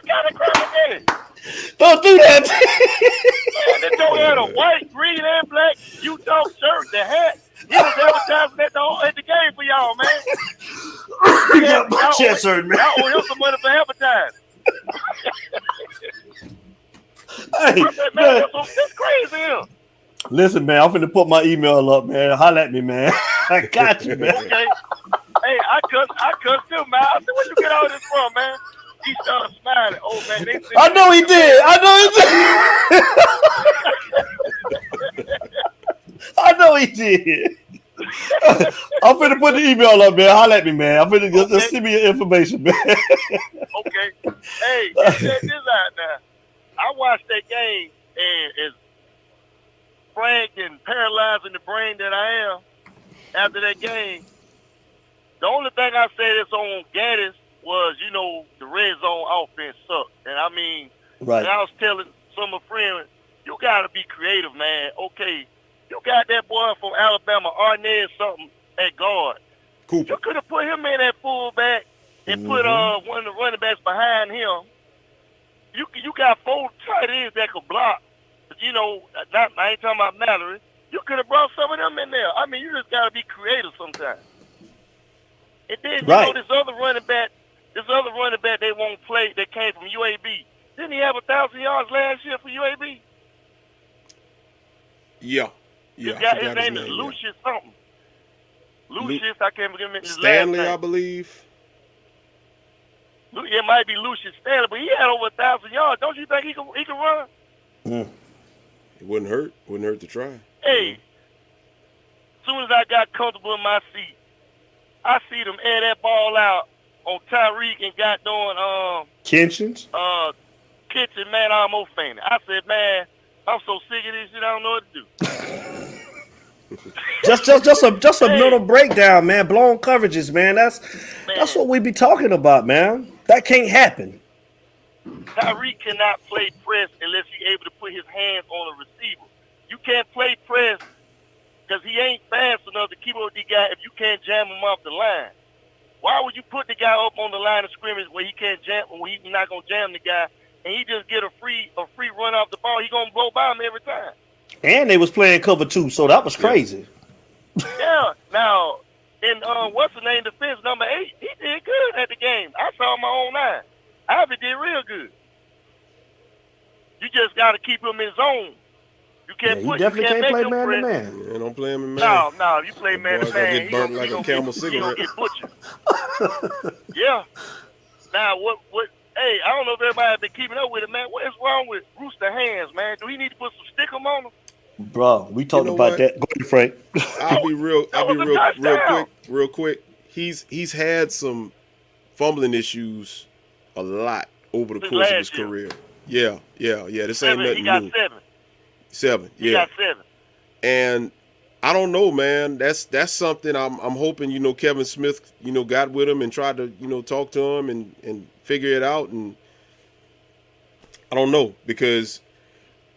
kind of crap is this? Don't do that. Man, this dude had a white, green, and black U-Talk shirt, the hat. He was advertising at the game for y'all, man. You got my chest hurt, man. Y'all owe him some money for advertising. Hey, man, that's crazy, here. Listen, man, I'm finna put my email up, man. Holla at me, man. I got you, man. Okay. Hey, I cussed him, man. I said, where you get all this from, man? He started smiling. Oh, man. I know he did. I know he did. I'm finna put the email up, man. Holla at me, man. I'm finna just send me your information, man. Okay. Hey, check this out now. I watched that game, and as frank and paralyzing the brain that I am after that game, the only thing I said that's on Gaddis was, the red zone offense sucked. And I mean, right. And I was telling some of my friends, you got to be creative, man. Okay, you got that boy from Alabama, Arnett something, at guard. Cooper. You could have put him in at fullback and put one of the running backs behind him. You got 4 tight ends that could block. I ain't talking about Mallory. You could have brought some of them in there. I mean, you just got to be creative sometimes. And then, this other running back they won't play that came from UAB. Didn't he have 1,000 yards last year for UAB? Yeah. His name is Lucius something. Lucius, I can't remember his Stanley, last name. I believe. It might be Lucius Stanley, but he had over 1,000 yards. Don't you think he can run? It wouldn't hurt. Wouldn't hurt to try. Hey, as soon as I got comfortable in my seat, I see them air that ball out on Tyreek and got doing Kitchens. Kitchen, man, I almost fainted. I said, man, I'm so sick of this shit, I don't know what to do. Just a mental breakdown, man. Blown coverages, man. That's what we be talking about, man. That can't happen. Tyreek cannot play press unless he's able to put his hands on a receiver. You can't play press because he ain't fast enough to keep up with the guy if you can't jam him off the line. Why would you put the guy up on the line of scrimmage where he can't jam, where he's not gonna jam the guy, and he just get a free run off the ball? He gonna blow by him every time. And they was playing cover 2, so that was crazy. Yeah. Now, in what's the name, defense number 8, he did good at the game. I saw my own eye. Ivy did real good. You just got to keep him in zone. You can't you definitely can't play man to man. Yeah, don't play him in man. No, you play man to man. Get burnt like a Camel cigarette. He gonna get butchered. Yeah. Now, what? Hey, I don't know if everybody has been keeping up with it, man. What is wrong with Rooster Hands, man? Do he need to put some stickum on him? Bro, we talked about that. Go ahead, Frank. I'll be real quick. He's had some fumbling issues a lot over the course of his career. Yeah. This ain't nothing new. He got 7. He got 7. And I don't know, man. That's something I'm hoping, Kevin Smith, got with him and tried to, talk to him and figure it out. And I don't know, because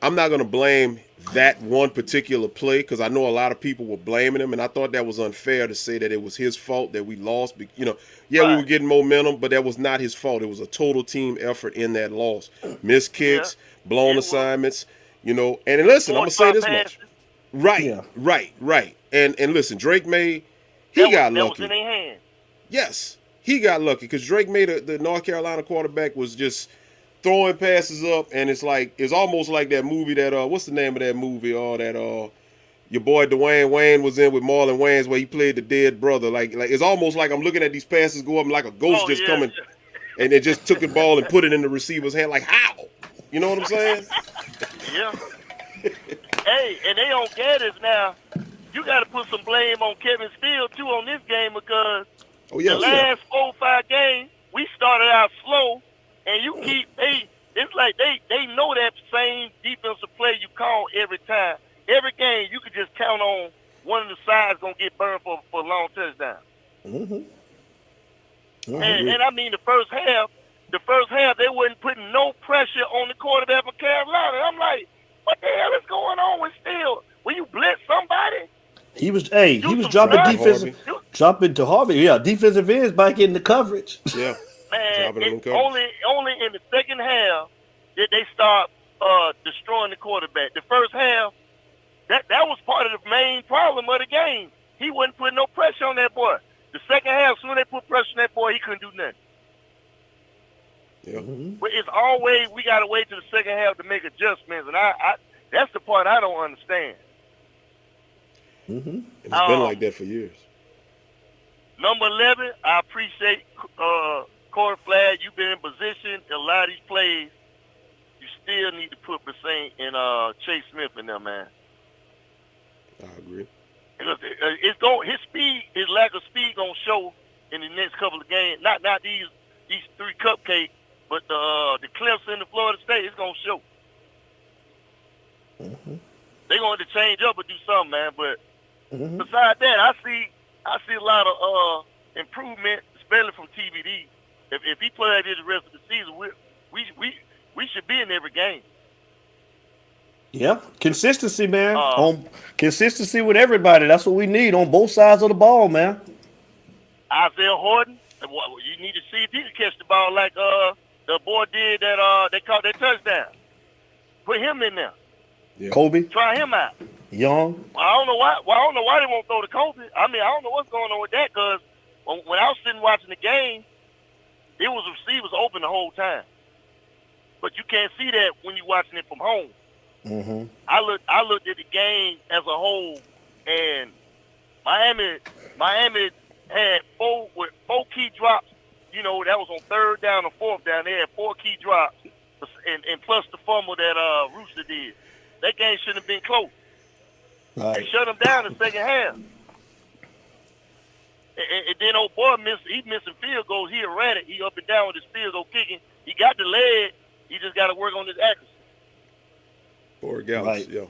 I'm not going to blame that one particular play, because I know a lot of people were blaming him, and I thought that was unfair to say that it was his fault that we lost. We were getting momentum, but that was not his fault. It was a total team effort in that loss. Missed kicks, blown assignments, and listen, I'm going to say this much. Right. And listen, Drake May, he got lucky. That was in their hand. Yes, he got lucky, because Drake May, the North Carolina quarterback, was just throwing passes up, and it's almost like that movie that what's the name of that movie? That your boy Dwayne Wayne was in with Marlon Wayans, where he played the dead brother. Like it's almost like I'm looking at these passes go up like a ghost coming, and they just took the ball and put it in the receiver's hand. Like how? You know what I'm saying? Yeah. Hey, and they don't get it now. You got to put some blame on Kevin Steele too on this game, because the last 4 or 5 games we started out slow. And you it's like they know that same defensive play you call every time. Every game, you can just count on one of the sides going to get burned for a long touchdown. Mm-hmm. And I mean, the first half, they wasn't putting no pressure on the quarterback for Carolina. I'm like, what the hell is going on with Steele? Will you blitz somebody? He was dropping to Harvey. Yeah, defensive ends back in the coverage. Yeah. Man, it's only in the second half did they start destroying the quarterback. The first half, that was part of the main problem of the game. He wasn't putting no pressure on that boy. The second half, as soon as they put pressure on that boy, he couldn't do nothing. Yeah. Mm-hmm. But it's always we got to wait till the second half to make adjustments, and I that's the part I don't understand. Mm-hmm. It's been like that for years. Number 11, I appreciate Corey Flagg. You've been in position. A lot of these plays, you still need to put Bassett and Chase Smith in there, man. I agree. Because his lack of speed gonna show in the next couple of games. Not these 3 cupcakes, but the Clemson and the Florida State. It's gonna show. Mm-hmm. They're going to change up or do something, man. But Mm-hmm. besides that, I see a lot of improvement, especially from TVD. If he plays this the rest of the season, we should be in every game. Yeah, consistency, man. Consistency with everybody. That's what we need on both sides of the ball, man. Isaiah Horton, you need to see if he can catch the ball like the boy did that they caught that touchdown. Put him in there. Yeah. Kobe. Try him out. Young. Well, I don't know why they won't throw to Kobe. I mean, I don't know what's going on with that, because when I was sitting watching the game, it was receivers open the whole time. But you can't see that when you're watching it from home. Mm-hmm. I looked at the game as a whole, and Miami had four key drops you know, that was on 3rd down and 4th down. They had 4 key drops, and plus the fumble that Rooster did. That game shouldn't have been close. Right. They shut him down in the second half. And then old boy he's missing field goals. He erratic. He up and down with his field goal kicking. He got the leg. He just got to work on his accuracy. Or Gallus, Right. yeah.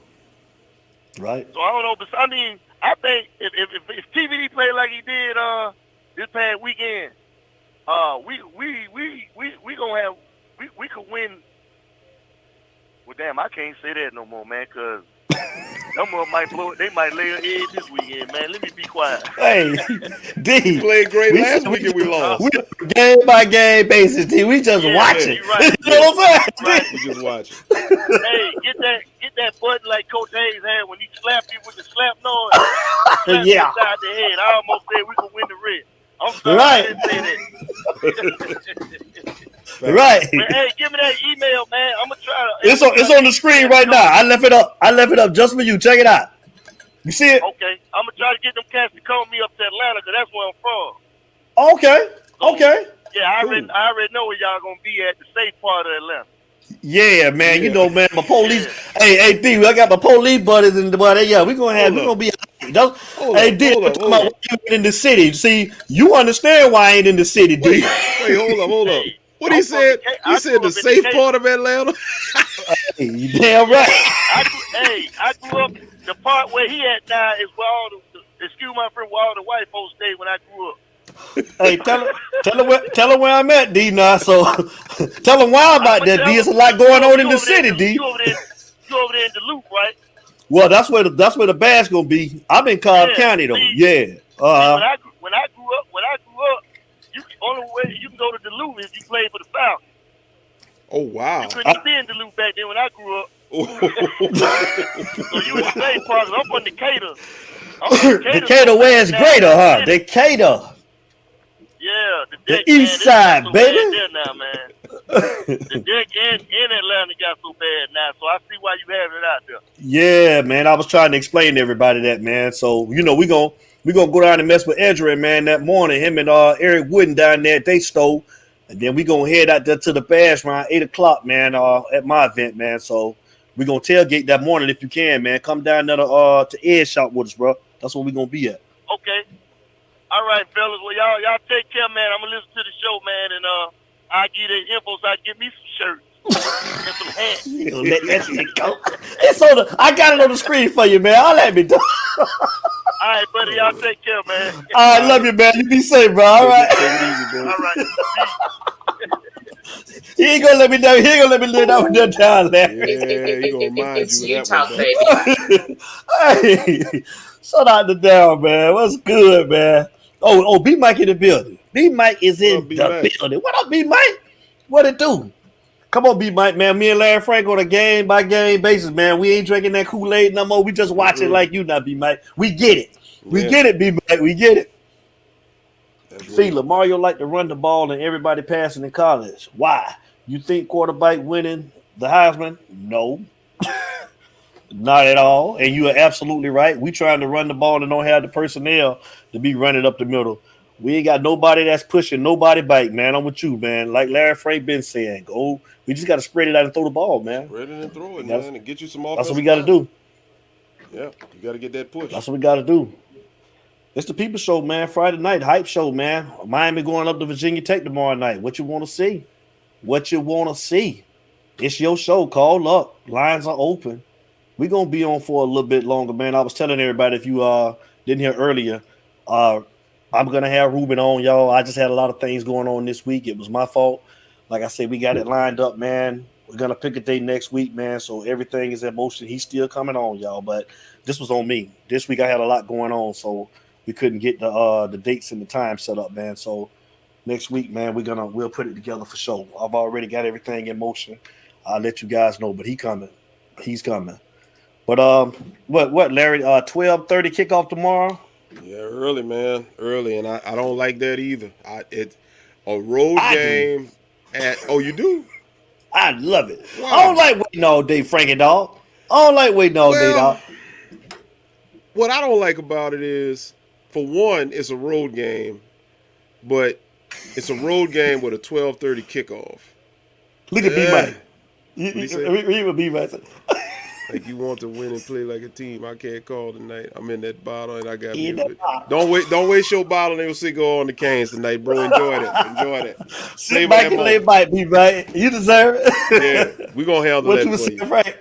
Right. So I don't know, but I mean, I think if TVD played like he did this past weekend, we gonna have we could win. Well, damn, I can't say that no more, man, because them might blow it. They might lay an egg this weekend, man. Let me be quiet. Hey, D. Played great last week and we lost. We game by game basis, D. We just watching. You right. You know what I'm saying? Right. We just watching. Hey, get that button like Coach Hayes had when he slapped you with the slap noise. Slap you Yeah. inside the head. I almost said we could win the red. I'm sorry Right. I didn't say that. Right. But hey, give me that email, man. I'm gonna try to. It's on the screen right now. I left it up just for you. Check it out. You see it? Okay, I'm gonna try to get them cats to call me up to Atlanta, cause that's where I'm from. Okay. Yeah, I already know where y'all gonna be at, the safe part of Atlanta. Yeah, man. Yeah. You know, man. My police. Hey, D. I got my police buddies in the body. Yeah, we gonna be. Hey, D. hold We're up, talking about when you in the city. See, you understand why I ain't in the city, D. Wait, hold up. Hey, What he said? He said the safe part of Atlanta. Hey, you damn right. I grew up. The part where he at now is where all the excuse my friend, where all the white folks stayed when I grew up. Hey, tell him where I'm at, D. Now, so tell him why I'm out there, D. There's a lot going on in the city, D. You over there in Duluth, right? Well, that's where the bad's gonna be. I'm in Cobb County though. See, Yeah. when I grew up, only way you can go to Duluth is you play for the Falcons. Oh wow. You couldn't be in Duluth back then when I grew up. So you in the same part. I'm from Decatur. Decatur where it's greater, huh? Decatur. Yeah, The east side, so baby. Bad there now, man. The deck in Atlanta got so bad now, so I see why you having it out there. Yeah, man. I was trying to explain to everybody that, man. So you know we gonna go down and mess with Edrin, man, that morning. Him and Eric Wooden down there, they stole. And then we gonna head out there to the bash around 8:00, man, at my event, man. So we gonna tailgate that morning if you can, man. Come down there to Ed Shop with us, bro. That's where we gonna be at. Okay. All right, fellas. Well, y'all take care, man. I'm gonna listen to the show, man, and I'll give you the info so I can get me some shirts and some hats. You gonna let that shit go? I got it on the screen for you, man. I'll let me do. All right, buddy. Y'all take care, man. I love you, man. You be safe, bro. All right. Take it easy, bro. All right. He ain't gonna let me down. He ain't gonna let me live that one down there. Yeah, he gonna remind It's you you of that talk, one. baby. Hey, shout out to Down, man. What's good, man? Oh, B Mike in the building. B Mike is in the building. What up, B Mike? What it do? Come on, B Mike, man. Me and Larry Frank on a game by game basis, man. We ain't drinking that Kool-Aid no more. We just watching like you now, B Mike. We get it. We get it, B Mike. We get it. See, Mario like to run the ball and everybody passing in college. Why? You think quarterback winning the Heisman? No. Not at all. And you are absolutely right. We trying to run the ball and don't have the personnel to be running up the middle. We ain't got nobody that's pushing nobody back, man. I'm with you, man. Like Larry Frank been saying, we just got to spread it out and throw the ball, man. Spread it and throw it, man, and get you some offensive. That's what we got to do. Yeah, you got to get that push. That's what we got to do. It's the People Show, man. Friday night hype show, man. Miami going up to Virginia Tech tomorrow night. What you want to see? What you want to see? It's your show. Call up. Lines are open. We're going to be on for a little bit longer, man. I was telling everybody, if you didn't hear earlier, I'm going to have Ruben on, y'all. I just had a lot of things going on this week. It was my fault. Like I said, we got it lined up, man. We're going to pick a date next week, man. So everything is in motion. He's still coming on, y'all. But this was on me. This week I had a lot going on, so we couldn't get the dates and the time set up, man. So next week, man, we'll put it together for sure. I've already got everything in motion. I'll let you guys know, but he's coming. But what, Larry? 12:30 kickoff tomorrow. Yeah, early, man, early, and I don't like that either. It's a road game at. Oh, you do? I love it. Wow. I don't like waiting all day, Frankie dog. I don't like waiting all day, dog. What I don't like about it is, for one, it's a road game, but It's a road game with a 12:30 kickoff. Look at B-Mike. Read what B-Mike said. Like you want to win and play like a team. I can't call tonight. I'm in that bottle and I got In music. that Don't waste your bottle and you'll go on the Canes tonight, bro. Enjoy that. Sit back and lay back, B-Mike. You deserve it. Yeah, we're gonna handle what that you for you. Right?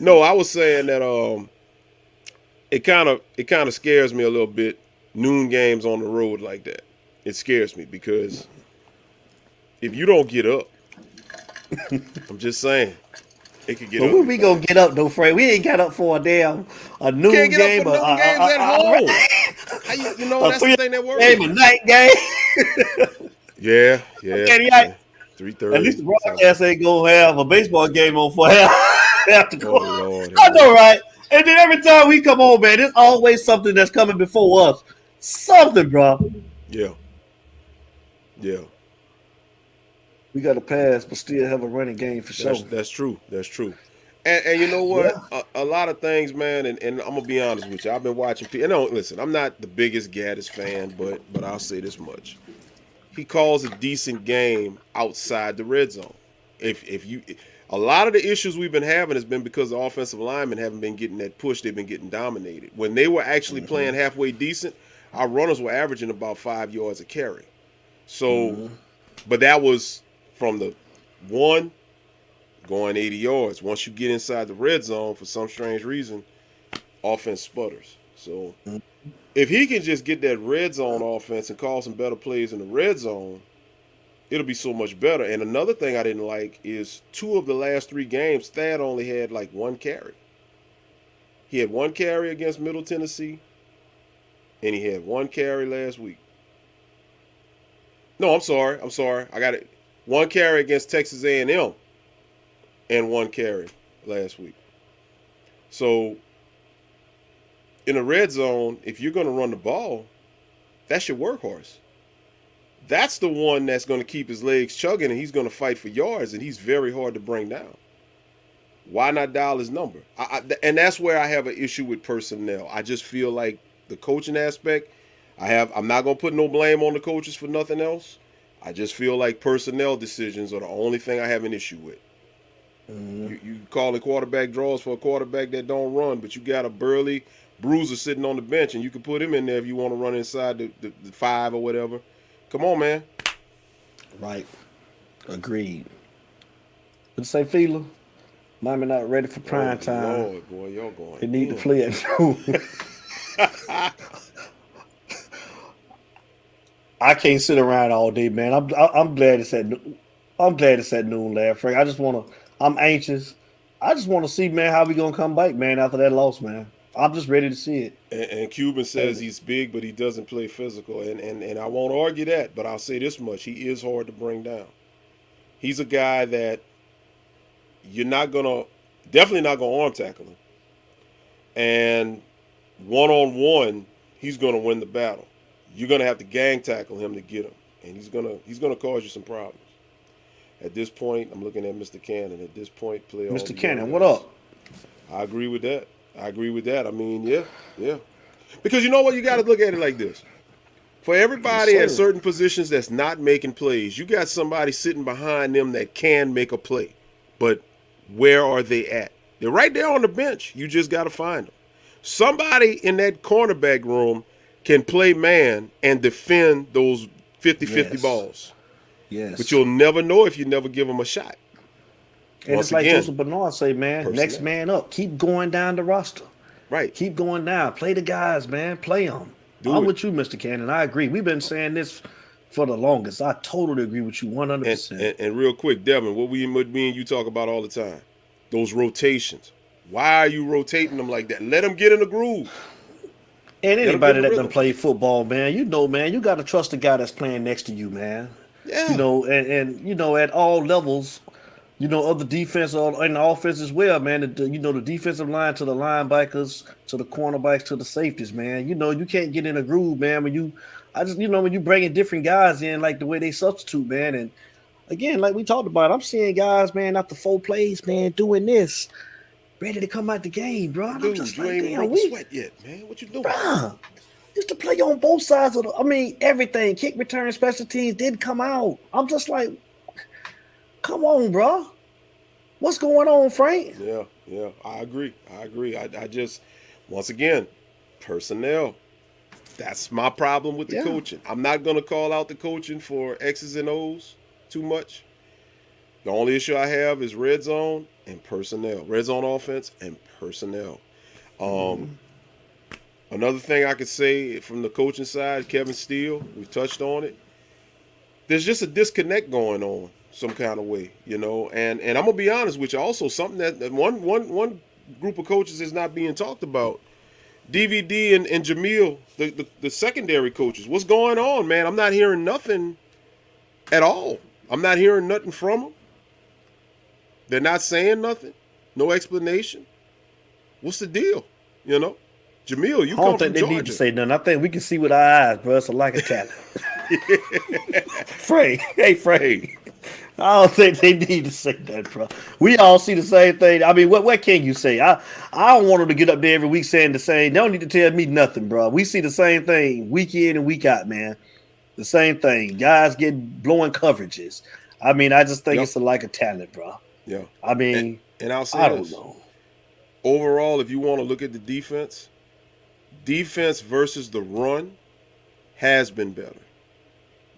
No, I was saying that it kind of scares me a little bit. Noon games on the road like that. It scares me because if you don't get up, I'm just saying. It could get but when we gonna get up though, Frank? We ain't got up for a noon Can't game. get up for noon games at home. That's the thing that worries game, me. a night game. Yeah. 3:30. At least the broadcast ain't gonna have a baseball game on for half to go. Oh, Lord, I know, right? And then every time we come on, man, there's always something that's coming before us. Something, bro. Yeah. We got to pass, but still have a running game for sure. That's true. And you know what? Yeah. A lot of things, man, and I'm going to be honest with you. I've been watching people. Listen, I'm not the biggest Gaddis fan, but I'll say this much. He calls a decent game outside the red zone. A lot of the issues we've been having has been because the offensive linemen haven't been getting that push. They've been getting dominated. When they were actually playing halfway decent, our runners were averaging about 5 yards a carry. So, but that was from the one going 80 yards. Once you get inside the red zone, for some strange reason, offense sputters. So if he can just get that red zone offense and call some better plays in the red zone, it'll be so much better. And another thing I didn't like is 2 of the last 3 games, Thad only had like 1 carry. He had 1 carry against Middle Tennessee, and he had 1 carry last week. No, I'm sorry. I got it. 1 carry against Texas A&M and 1 carry last week. So in the red zone, if you're going to run the ball, that's your workhorse. That's the one that's going to keep his legs chugging, and he's going to fight for yards, and he's very hard to bring down. Why not dial his number? And that's where I have an issue with personnel. I just feel like the coaching aspect, I'm not going to put no blame on the coaches for nothing else. I just feel like personnel decisions are the only thing I have an issue with. You call the quarterback draws for a quarterback that don't run, but you got a burly bruiser sitting on the bench, and you can put him in there if you want to run inside the 5 or whatever. Come on, man. Right. Agreed. What say, Feeler? Miami not ready for prime time. Lord, boy, y'all going. They need to play at home. I can't sit around all day, man. I'm glad it's at noon, Larry Frank. I'm anxious. I just want to see, man, how we gonna come back, man, after that loss, man. I'm just ready to see it. And Cuban says he's big, but he doesn't play physical. And I won't argue that, but I'll say this much. He is hard to bring down. He's a guy that you're definitely not going to arm tackle him. And one-on-one, he's going to win the battle. You're going to have to gang tackle him to get him. And he's going to cause you some problems. At this point, I'm looking at Mr. Cannon. At this point, play all Mr. Cannon, what up? I agree with that. I mean, yeah. Because you know what? You got to look at it like this. For everybody at certain positions that's not making plays, you got somebody sitting behind them that can make a play. But where are they at? They're right there on the bench. You just got to find them. Somebody in that cornerback room can play man and defend those 50-50 balls. Yes. But you'll never know if you never give them a shot. And it's like Joseph Bernard say, man, next man up. Keep going down the roster. Right. Keep going down. Play the guys, man. Play them. I'm with you, Mr. Cannon. I agree. We've been saying this for the longest. I totally agree with you 100%. And real quick, Devin, what me and you talk about all the time, those rotations. Why are you rotating them like that? Let them get in the groove. And anybody that done play football, man, you got to trust the guy that's playing next to you, man. Yeah. And at all levels, of the defense and the offense as well, man. The defensive line to the linebackers, to the cornerbacks, to the safeties, man. You can't get in a groove, man. When you bringing different guys in, like the way they substitute, man. And again, like we talked about, I'm seeing guys, man, after 4 plays, man, doing this, ready to come out the game, bro. Dude, you ain't even broke a sweat yet, man. What you doing? Bruh, Used to play on both sides of the. I mean, everything. Kick return, special teams didn't come out. I'm just like, come on, bro. What's going on, Frank? Yeah. I agree. I just, once again, personnel. That's my problem with the coaching. I'm not going to call out the coaching for X's and O's too much. The only issue I have is red zone and personnel. Red zone offense and personnel. Another thing I could say from the coaching side, Kevin Steele, we touched on it. There's just a disconnect going on some kind of way, you know. And I'm gonna be honest with you. Also, something that one group of coaches is not being talked about. DVD and Jamil, the secondary coaches. What's going on, man? I'm not hearing nothing at all. I'm not hearing nothing from them. They're not saying nothing. No explanation. What's the deal? You know, Jamil, you come from Georgia. I don't think they need to say nothing. I think we can see with our eyes, bro. It's a lack of talent. Frank. I don't think they need to say that, bro. We all see the same thing. I mean, what can you say? I don't want them to get up there every week saying the same. They don't need to tell me nothing, bro. We see the same thing week in and week out, man. The same thing. Guys get blowing coverages. I mean, I just think it's a lack of talent, bro. Yeah. I mean, and I'll say I don't know. Overall, if you want to look at the defense versus the run has been better.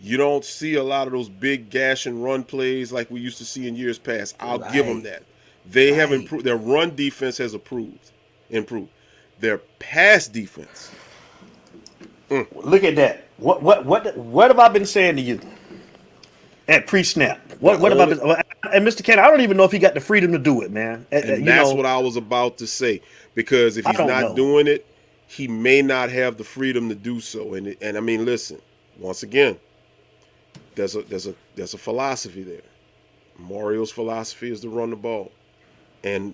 You don't see a lot of those big gash and run plays like we used to see in years past. I'll give them that. They have improved. Their run defense has improved. Their pass defense. Look at that. What have I been saying to you at pre-snap? What have I been? And Mr. Cannon, I don't even know if he got the freedom to do it, man. And that's what I was about to say. Because if he's not doing it, he may not have the freedom to do so. And I mean, listen, once again, there's a philosophy there. Mario's philosophy is to run the ball. And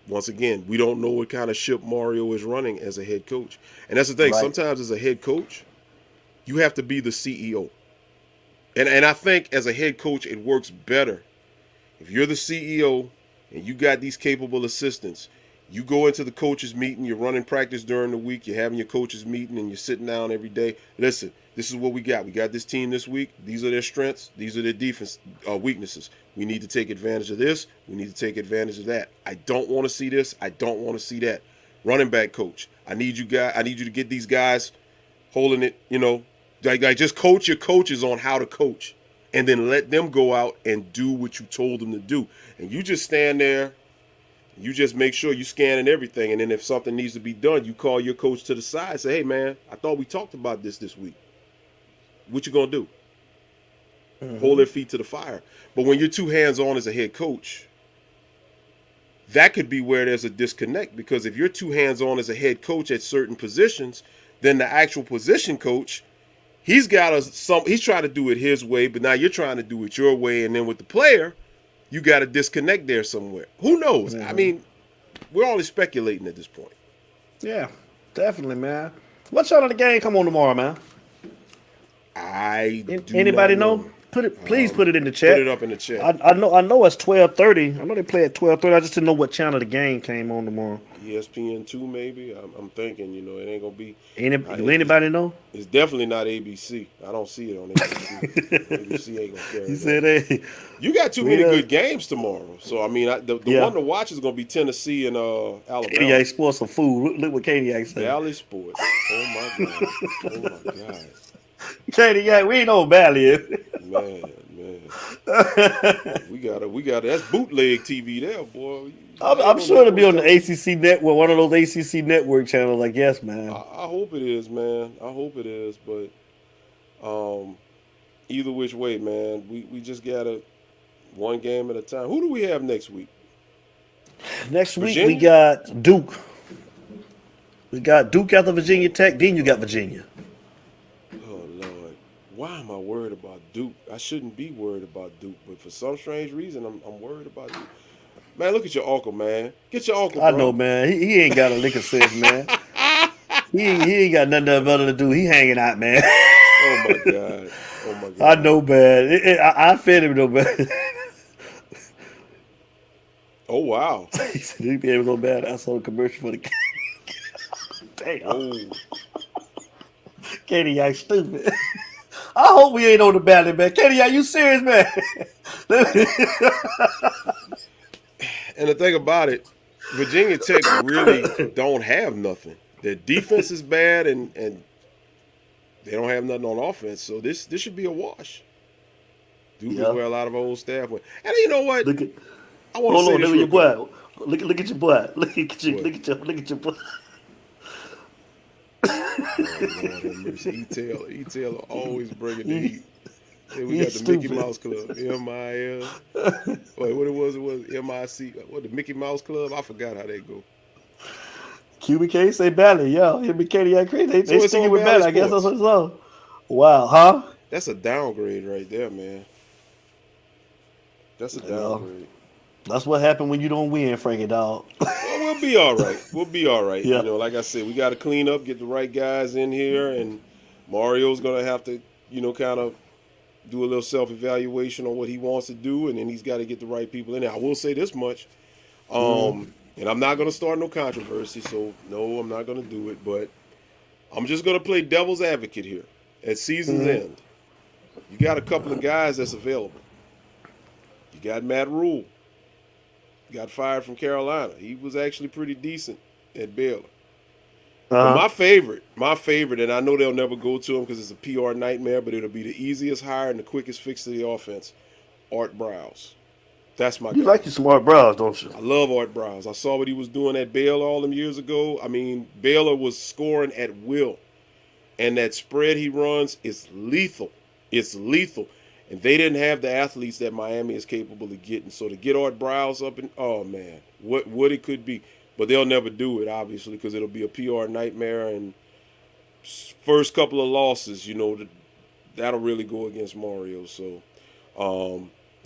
once again, we don't know what kind of ship Mario is running as a head coach. And that's the thing. Right. Sometimes as a head coach, you have to be the CEO. And I think as a head coach, it works better. If you're the CEO and you got these capable assistants, you go into the coaches meeting, you're running practice during the week, you're having your coaches meeting, and you're sitting down every day. Listen, this is what we got. We got this team this week. These are their strengths. These are their defense weaknesses. We need to take advantage of this. We need to take advantage of that. I don't want to see this. I don't want to see that. Running back coach, I need you to get these guys holding it, you know, like just coach your coaches on how to coach, and then let them go out and do what you told them to do. And you just stand there. You just make sure you're scanning everything. And then if something needs to be done, you call your coach to the side and say, hey, man, I thought we talked about this week. What you going to do? Mm-hmm. Hold their feet to the fire. But when you're too hands-on as a head coach, that could be where there's a disconnect. Because if you're too hands-on as a head coach at certain positions, then the actual position coach, he's trying to do it his way, but now you're trying to do it your way. And then with the player, you got a disconnect there somewhere. Who knows? Mm-hmm. I mean, we're only speculating at this point. Yeah, definitely, man. What shot of the game come on tomorrow, man? Anybody know? Please put it in the chat. Put it up in the chat. I know it's 12:30. I know they play at 12:30. I just didn't know what channel the game came on tomorrow. ESPN2 maybe. I'm thinking, you know, it ain't gonna be. Do anybody know? It's definitely not ABC. I don't see it on ABC. ABC ain't gonna carry it. You said hey. You got too many good games tomorrow. So I mean, the one to watch is gonna be Tennessee and Alabama. Kaniak Sports some food. Look what Kaniak said. Valley Sports. Oh my god. Oh my god. Kaniak, we ain't no Valley. Man. we got that's bootleg TV there, boy. I'm sure it'll be on the ACC network, one of those ACC network channels, I guess, man. I hope it is, man. I hope it is, but either which way, man, we just gotta one game at a time. Who do we have next week? Next week we got Duke. We got Duke after Virginia Tech. Then you got Virginia. Oh Lord, why am I worried about Duke? I shouldn't be worried about Duke, but for some strange reason, I'm worried about Duke. Man, look at your uncle, man. Get your uncle, bro. I know, man. He ain't got a lick of sense, man. he ain't got nothing better to do. He hanging out, man. Oh my god. I know, man. I fed him, though, man. Oh wow. He said he'd be able to go bad. I saw a commercial for the game. Damn. Oh. Katie, you stupid. I hope we ain't on the ballot, man. Katie, are you serious, man? And the thing about it, Virginia Tech really don't have nothing. Their defense is bad, and they don't have nothing on offense. So this should be a wash. Duke is where a lot of old staff went. And you know what? I want to say this real quick. Look at your boy. Look at your boy. E-Taylor always bringing the heat. Then we got the stupid. Mickey Mouse Club, M-I-L. Wait, what it was M-I-C. What, the Mickey Mouse Club? I forgot how they go. QBK say Bally, yo. Him and Katie crazy. They sticking with Bally. I guess that's what it's on. Wow, huh? That's a downgrade right there, man. That's a downgrade. That's what happened when you don't win, Frankie dog. Well, we'll be all right. We'll be all right. Yeah. You know, like I said, we got to clean up, get the right guys in here, and Mario's going to have to, kind of do a little self-evaluation on what he wants to do, and then he's got to get the right people in there. I will say this much, and I'm not going to start no controversy, so no, I'm not going to do it, but I'm just going to play devil's advocate here. At season's end, you got a couple of guys that's available. You got Matt Rule. Got fired from Carolina. He was actually pretty decent at Baylor. But my favorite, and I know they'll never go to him because it's a PR nightmare, but it'll be the easiest hire and the quickest fix to the offense. Art Browse. That's my guy. You like your smart Browse, don't you? I love Art Browse. I saw what he was doing at Baylor all them years ago. I mean, Baylor was scoring at will. And that spread he runs is lethal. It's lethal. And they didn't have the athletes that Miami is capable of getting. So to get Art Browse up, and oh man, what it could be. But they'll never do it, obviously, because it'll be a PR nightmare. And first couple of losses, that'll really go against Mario. So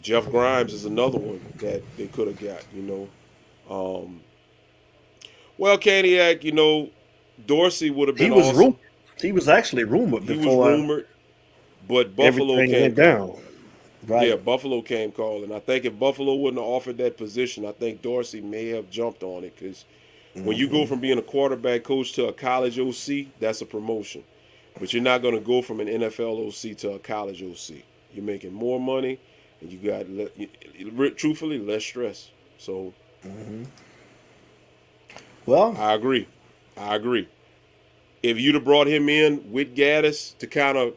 Jeff Grimes is another one that they could have got, Well, Caniac, Dorsey would have been awesome. He was actually rumored before. He was rumored. But Buffalo went down. Right. Yeah, Buffalo came calling. I think if Buffalo wouldn't have offered that position, I think Dorsey may have jumped on it because when you go from being a quarterback coach to a college OC, that's a promotion. But you're not going to go from an NFL OC to a college OC. You're making more money, and you got, truthfully, less stress. So, well, I agree. If you'd have brought him in with Gaddis to kind of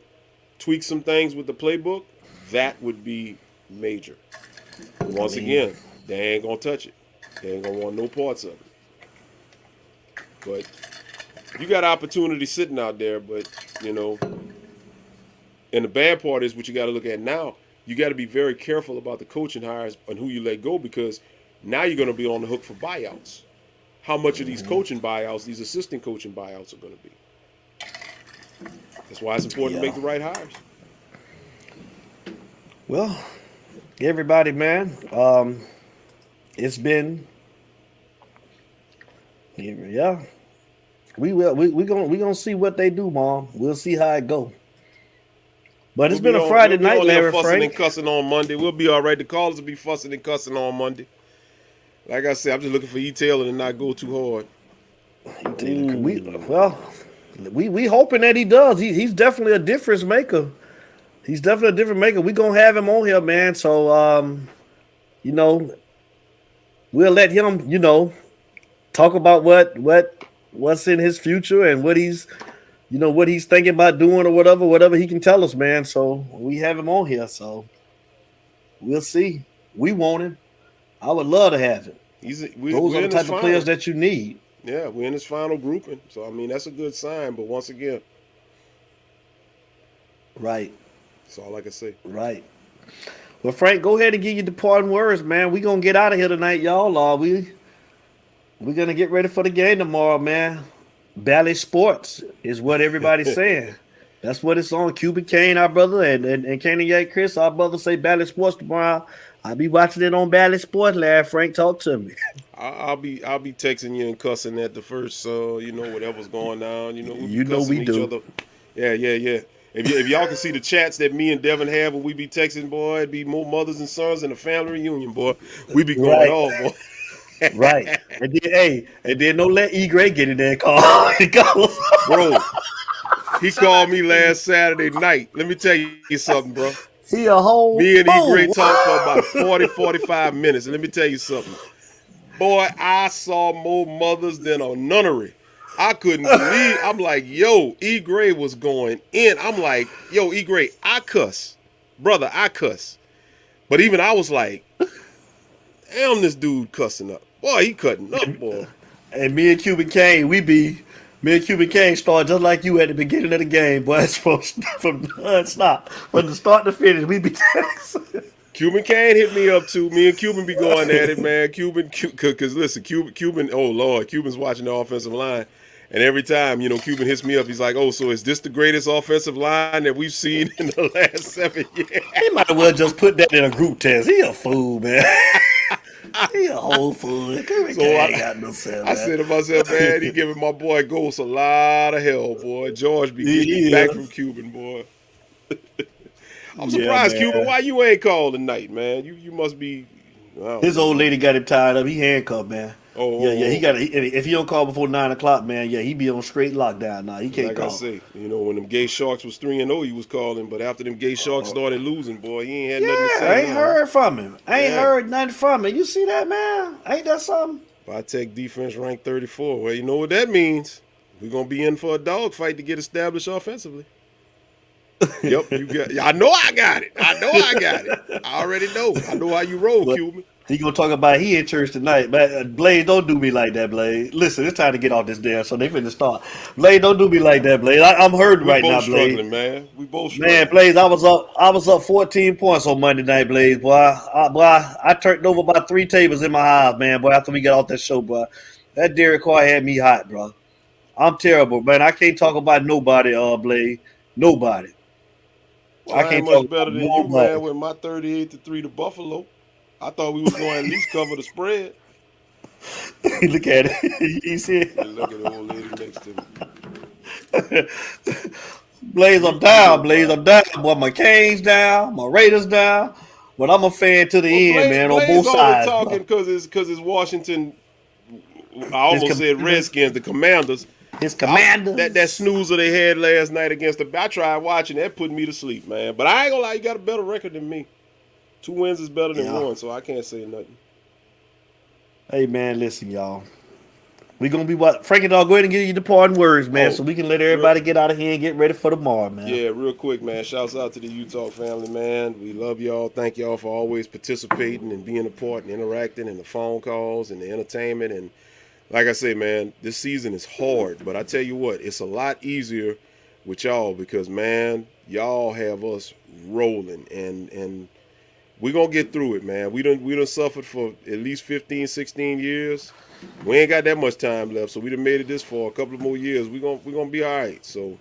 tweak some things with the playbook, that would be major. But once again, they ain't going to touch it. They ain't going to want no parts of it. But you got opportunity sitting out there, but, and the bad part is what you got to look at now. You got to be very careful about the coaching hires and who you let go because now you're going to be on the hook for buyouts. How much of these coaching buyouts, these assistant coaching buyouts are going to be. That's why it's important to make the right hires. Well, everybody, man, it's been, we gonna see what they do, Mom. We'll see how it go. But it's been a Friday night, Larry fussing Frank. and cussing on Monday. We'll be all right. The callers will be fussing and cussing on Monday. Like I said, I'm just looking for E-Taylor to not go too hard. We hoping that he does. He's definitely a difference maker. He's definitely a difference maker. We gonna have him on here, man. So we'll let him, talk about what's in his future and what he's thinking about doing or whatever he can tell us, man. So we have him on here. So we'll see. We want him. I would love to have him. Those are the type of players that you need. Yeah, we're in his final grouping. So, I mean, that's a good sign. But once again. Right. That's all I can say. Right. Well, Frank, go ahead and give you the parting words, man. We're going to get out of here tonight, y'all. We're going to get ready for the game tomorrow, man. Bally Sports is what everybody's saying. That's what it's on. Cuban Kane, our brother, and Kanye Chris, our brother, say Bally Sports tomorrow. I'll be watching it on Bally Sports, Larry Frank. Talk to me. I'll be texting you and cussing at the first, whatever's going on. We do. Other. Yeah. If y'all can see the chats that me and Devin have when we be texting, boy, it'd be more mothers and sons and a family reunion, boy. We be going off, boy. Right. And then don't let E. Gray get in there and call. Bro, He called me last Saturday night. Let me tell you something, bro. He a whole Me and E. Gray fool. talked for about 40, 45 minutes. And let me tell you something. Boy, I saw more mothers than a nunnery. I couldn't believe. I'm like, yo, E. Gray was going in. I'm like, yo, E. Gray, I cuss. Brother, I cuss. But even I was like, damn, this dude cussing up. Boy, he cutting up, boy. And me and Cuban Kane start just like you at the beginning of the game, boy. It's from non-stop. From the start to finish, we be texting. Cuban Kane hit me up too. Me and Cuban be going at it, man. Because listen, Cuban, oh Lord, Cuban's watching the offensive line. And every time, Cuban hits me up, he's like, oh, so is this the greatest offensive line that we've seen in the last 7 years? He might as well just put that in a group test. He a fool, man. He a whole fool. So I said to myself, man, he giving my boy Ghost a lot of hell, boy. George be getting back from Cuban, boy. I'm surprised, Cuban. Why you ain't called tonight, man? You must be. His old lady got him tied up. He handcuffed, man. Yeah. He got. If he don't call before 9 o'clock, man, yeah, he be on straight lockdown now. He can't call. Like I say, when them Gay Sharks was 3-0, he was calling. But after them Gay Sharks started losing, boy, he ain't had nothing to say. I ain't heard from him. I ain't heard nothing from him. You see that, man? Ain't that something? Tech defense ranked 34. Well, you know what that means. We're gonna be in for a dogfight to get established offensively. Yep, you got. I know I got it. I already know. I know how you roll, Cuban. He gonna talk about he in church tonight, man. Blaze, don't do me like that, Blaze. Listen, it's time to get off this damn, so they finna start. Blaze, don't do me like that, Blaze. I'm hurting right now, Blaze. Man. We both struggling. Man, Blaze, I was up 14 points on Monday night, Blaze. Boy, I turned over about 3 tables in my house, man. Boy, after we got off that show, boy, that Derek Carr had me hot, bro. I'm terrible, man. I can't talk about nobody, Blaze. Nobody. Well, I can't much better than you, man, with my 38-3 to Buffalo. I thought we was going to at least cover the spread. Look at it. You see it? Look at the old lady next to me. Blaze, I'm down. Boy, my Canes down. My Raiders down. But I'm a fan to the end, man, on both sides. Talking because it's Washington. I almost said Redskins, the Commanders. His Commanders. That snoozer they had last night against I tried watching that, put me to sleep, man. But I ain't gonna lie, you got a better record than me. 2 wins is better than 1, so I can't say nothing. Hey, man, listen, y'all. We gonna be Frankie, dog, go ahead and give you the parting words, man, so we can let everybody get out of here and get ready for tomorrow, man. Yeah, real quick, man. Shouts out to the Utah family, man. We love y'all. Thank y'all for always participating and being a part and interacting and the phone calls and the entertainment. And like I say, man, this season is hard, but I tell you what, it's a lot easier with y'all because, man, y'all have us rolling and we're going to get through it, man. We done suffered for at least 15, 16 years. We ain't got that much time left, so we done made it this far. A couple of more years, we're gonna be all right. So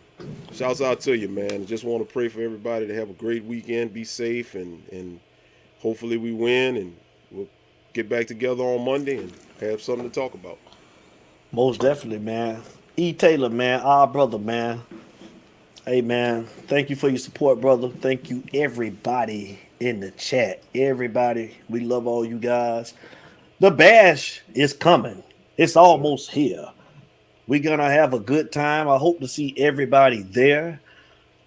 shouts out to you, man. I just want to pray for everybody to have a great weekend, be safe, and hopefully we win, and we'll get back together on Monday and have something to talk about. Most definitely, man. E. Taylor, man, our brother, man. Hey, man, thank you for your support, brother. Thank you, everybody in the chat. Everybody, we love all you guys. The bash is coming. It's almost here. We're going to have a good time. I hope to see everybody there.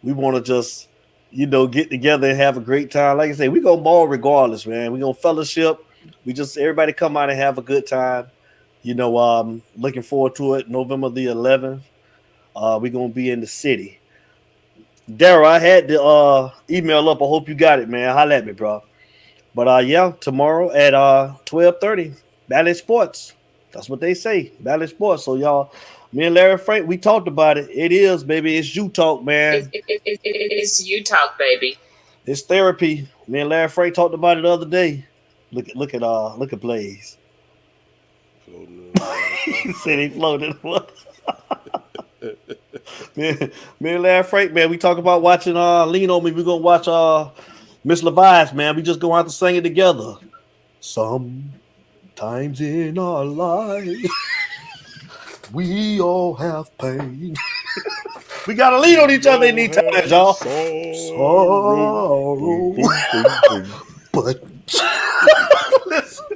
We want to just, get together and have a great time. Like I say, we're going to ball regardless, man. We're going to fellowship. Everybody come out and have a good time. Looking forward to it. November the 11th. We're going to be in the city. Daryl, I had the email up. I hope you got it, man. Holla at me, bro. But tomorrow at 12:30, Ballet Sports. That's what they say, Ballet Sports. So y'all, me and Larry Frank, we talked about it. It is, baby. It's you talk, man. It's you talk, baby. It's therapy. Me and Larry Frank talked about it the other day. Look at Blaze. He said he floated. Me and Larry Frank, man, we talk about watching Lean On Me. We're gonna watch Miss Levi's, man. We just gonna have to sing it together. Sometimes in our lives we all have pain. We gotta lean on each other in these times, y'all. Sorrow. But listen.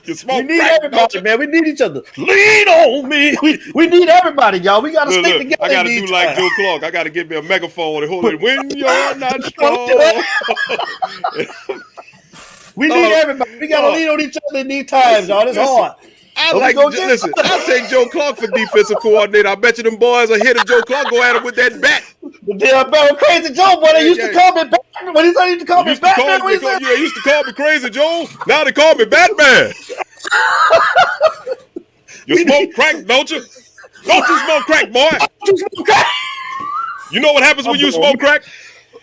You smoke We need crack, everybody, man. We need each other. Lean on me. We need everybody, y'all. We gotta stick together. I gotta do like Joe Clark. I gotta get me a megaphone and hold it. When you're not strong. We need everybody. We gotta lean on each other in these times, y'all. It's hard. Listen, I'll take Joe Clark for defensive coordinator. I bet you them boys are hitting Joe Clark, go at him with that bat. The damn Crazy Joe, boy, they used to call me Batman. When he said he used to call me Batman, they used to call me Crazy Joe. Now they call me Batman. You smoke crack, don't you? Don't you smoke crack, boy? You know what happens when you smoke crack?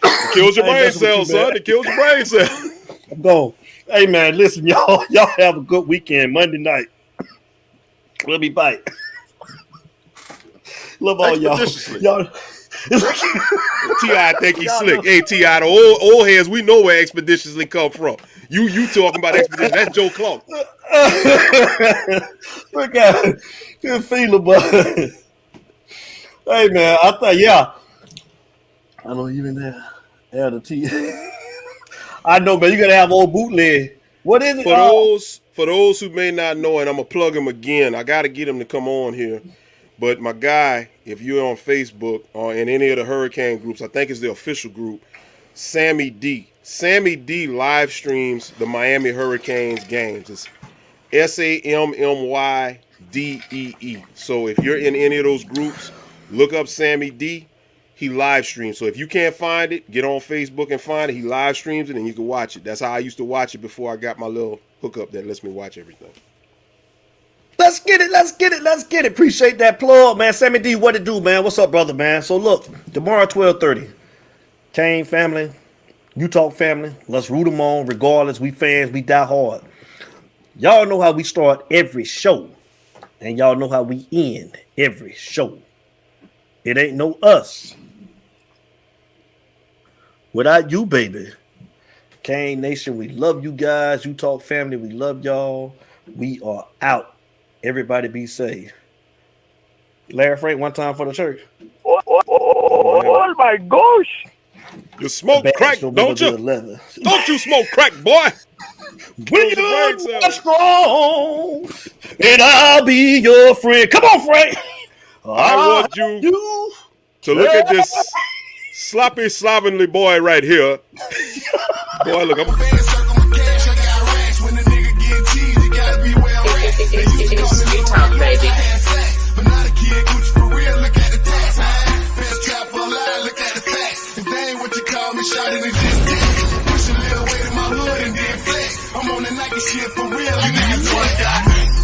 It kills your brain cells, son. It kills your brain cells. I'm going. Hey, man, listen, y'all. Y'all have a good weekend. Monday night. We'll be back. Love all y'all. T.I. think he's slick. Hey, T.I., the old heads, we know where expeditiously come from. You talking about expedition. That's Joe Clark. Look at it. Good feeling, but hey, man, I thought, I don't even have the T. I know, man, you got to have old bootleg. What is it? For those who may not know, and I'm going to plug him again, I got to get him to come on here. But my guy, if you're on Facebook or in any of the Hurricane groups, I think it's the official group, Sammy D. Sammy D live streams the Miami Hurricanes games. It's SAMMYDEE. So if you're in any of those groups, look up Sammy D. He live streams. So if you can't find it, get on Facebook and find it. He live streams it and you can watch it. That's how I used to watch it before I got my little hookup that lets me watch everything. Let's get it. Appreciate that plug, man. Sammy D, what it do, man? What's up, brother, man? So look, tomorrow 12:30, Kane family, you talk family. Let's root them on regardless. We fans, we die hard. Y'all know how we start every show, and y'all know how we end every show. It ain't no us without you, baby. Kane Nation, we love you guys. You talk family, we love y'all. We are out. Everybody be safe. Larry Frank, one time for the church. Oh my gosh. You smoke crack, don't you? Don't you smoke crack, boy? When you're strong, and I'll be your friend. Come on, Frank. I want you to look at this sloppy, slovenly boy right here. Boy, look, I'm... It's U-Talk, baby. But not a kid, Gucci for real, look at the tax. Best trap alive, look at the facts. If they ain't what you call me, shot it and just text. Push a little weight in my hood and then flex. I'm on the Nike shit for real, I got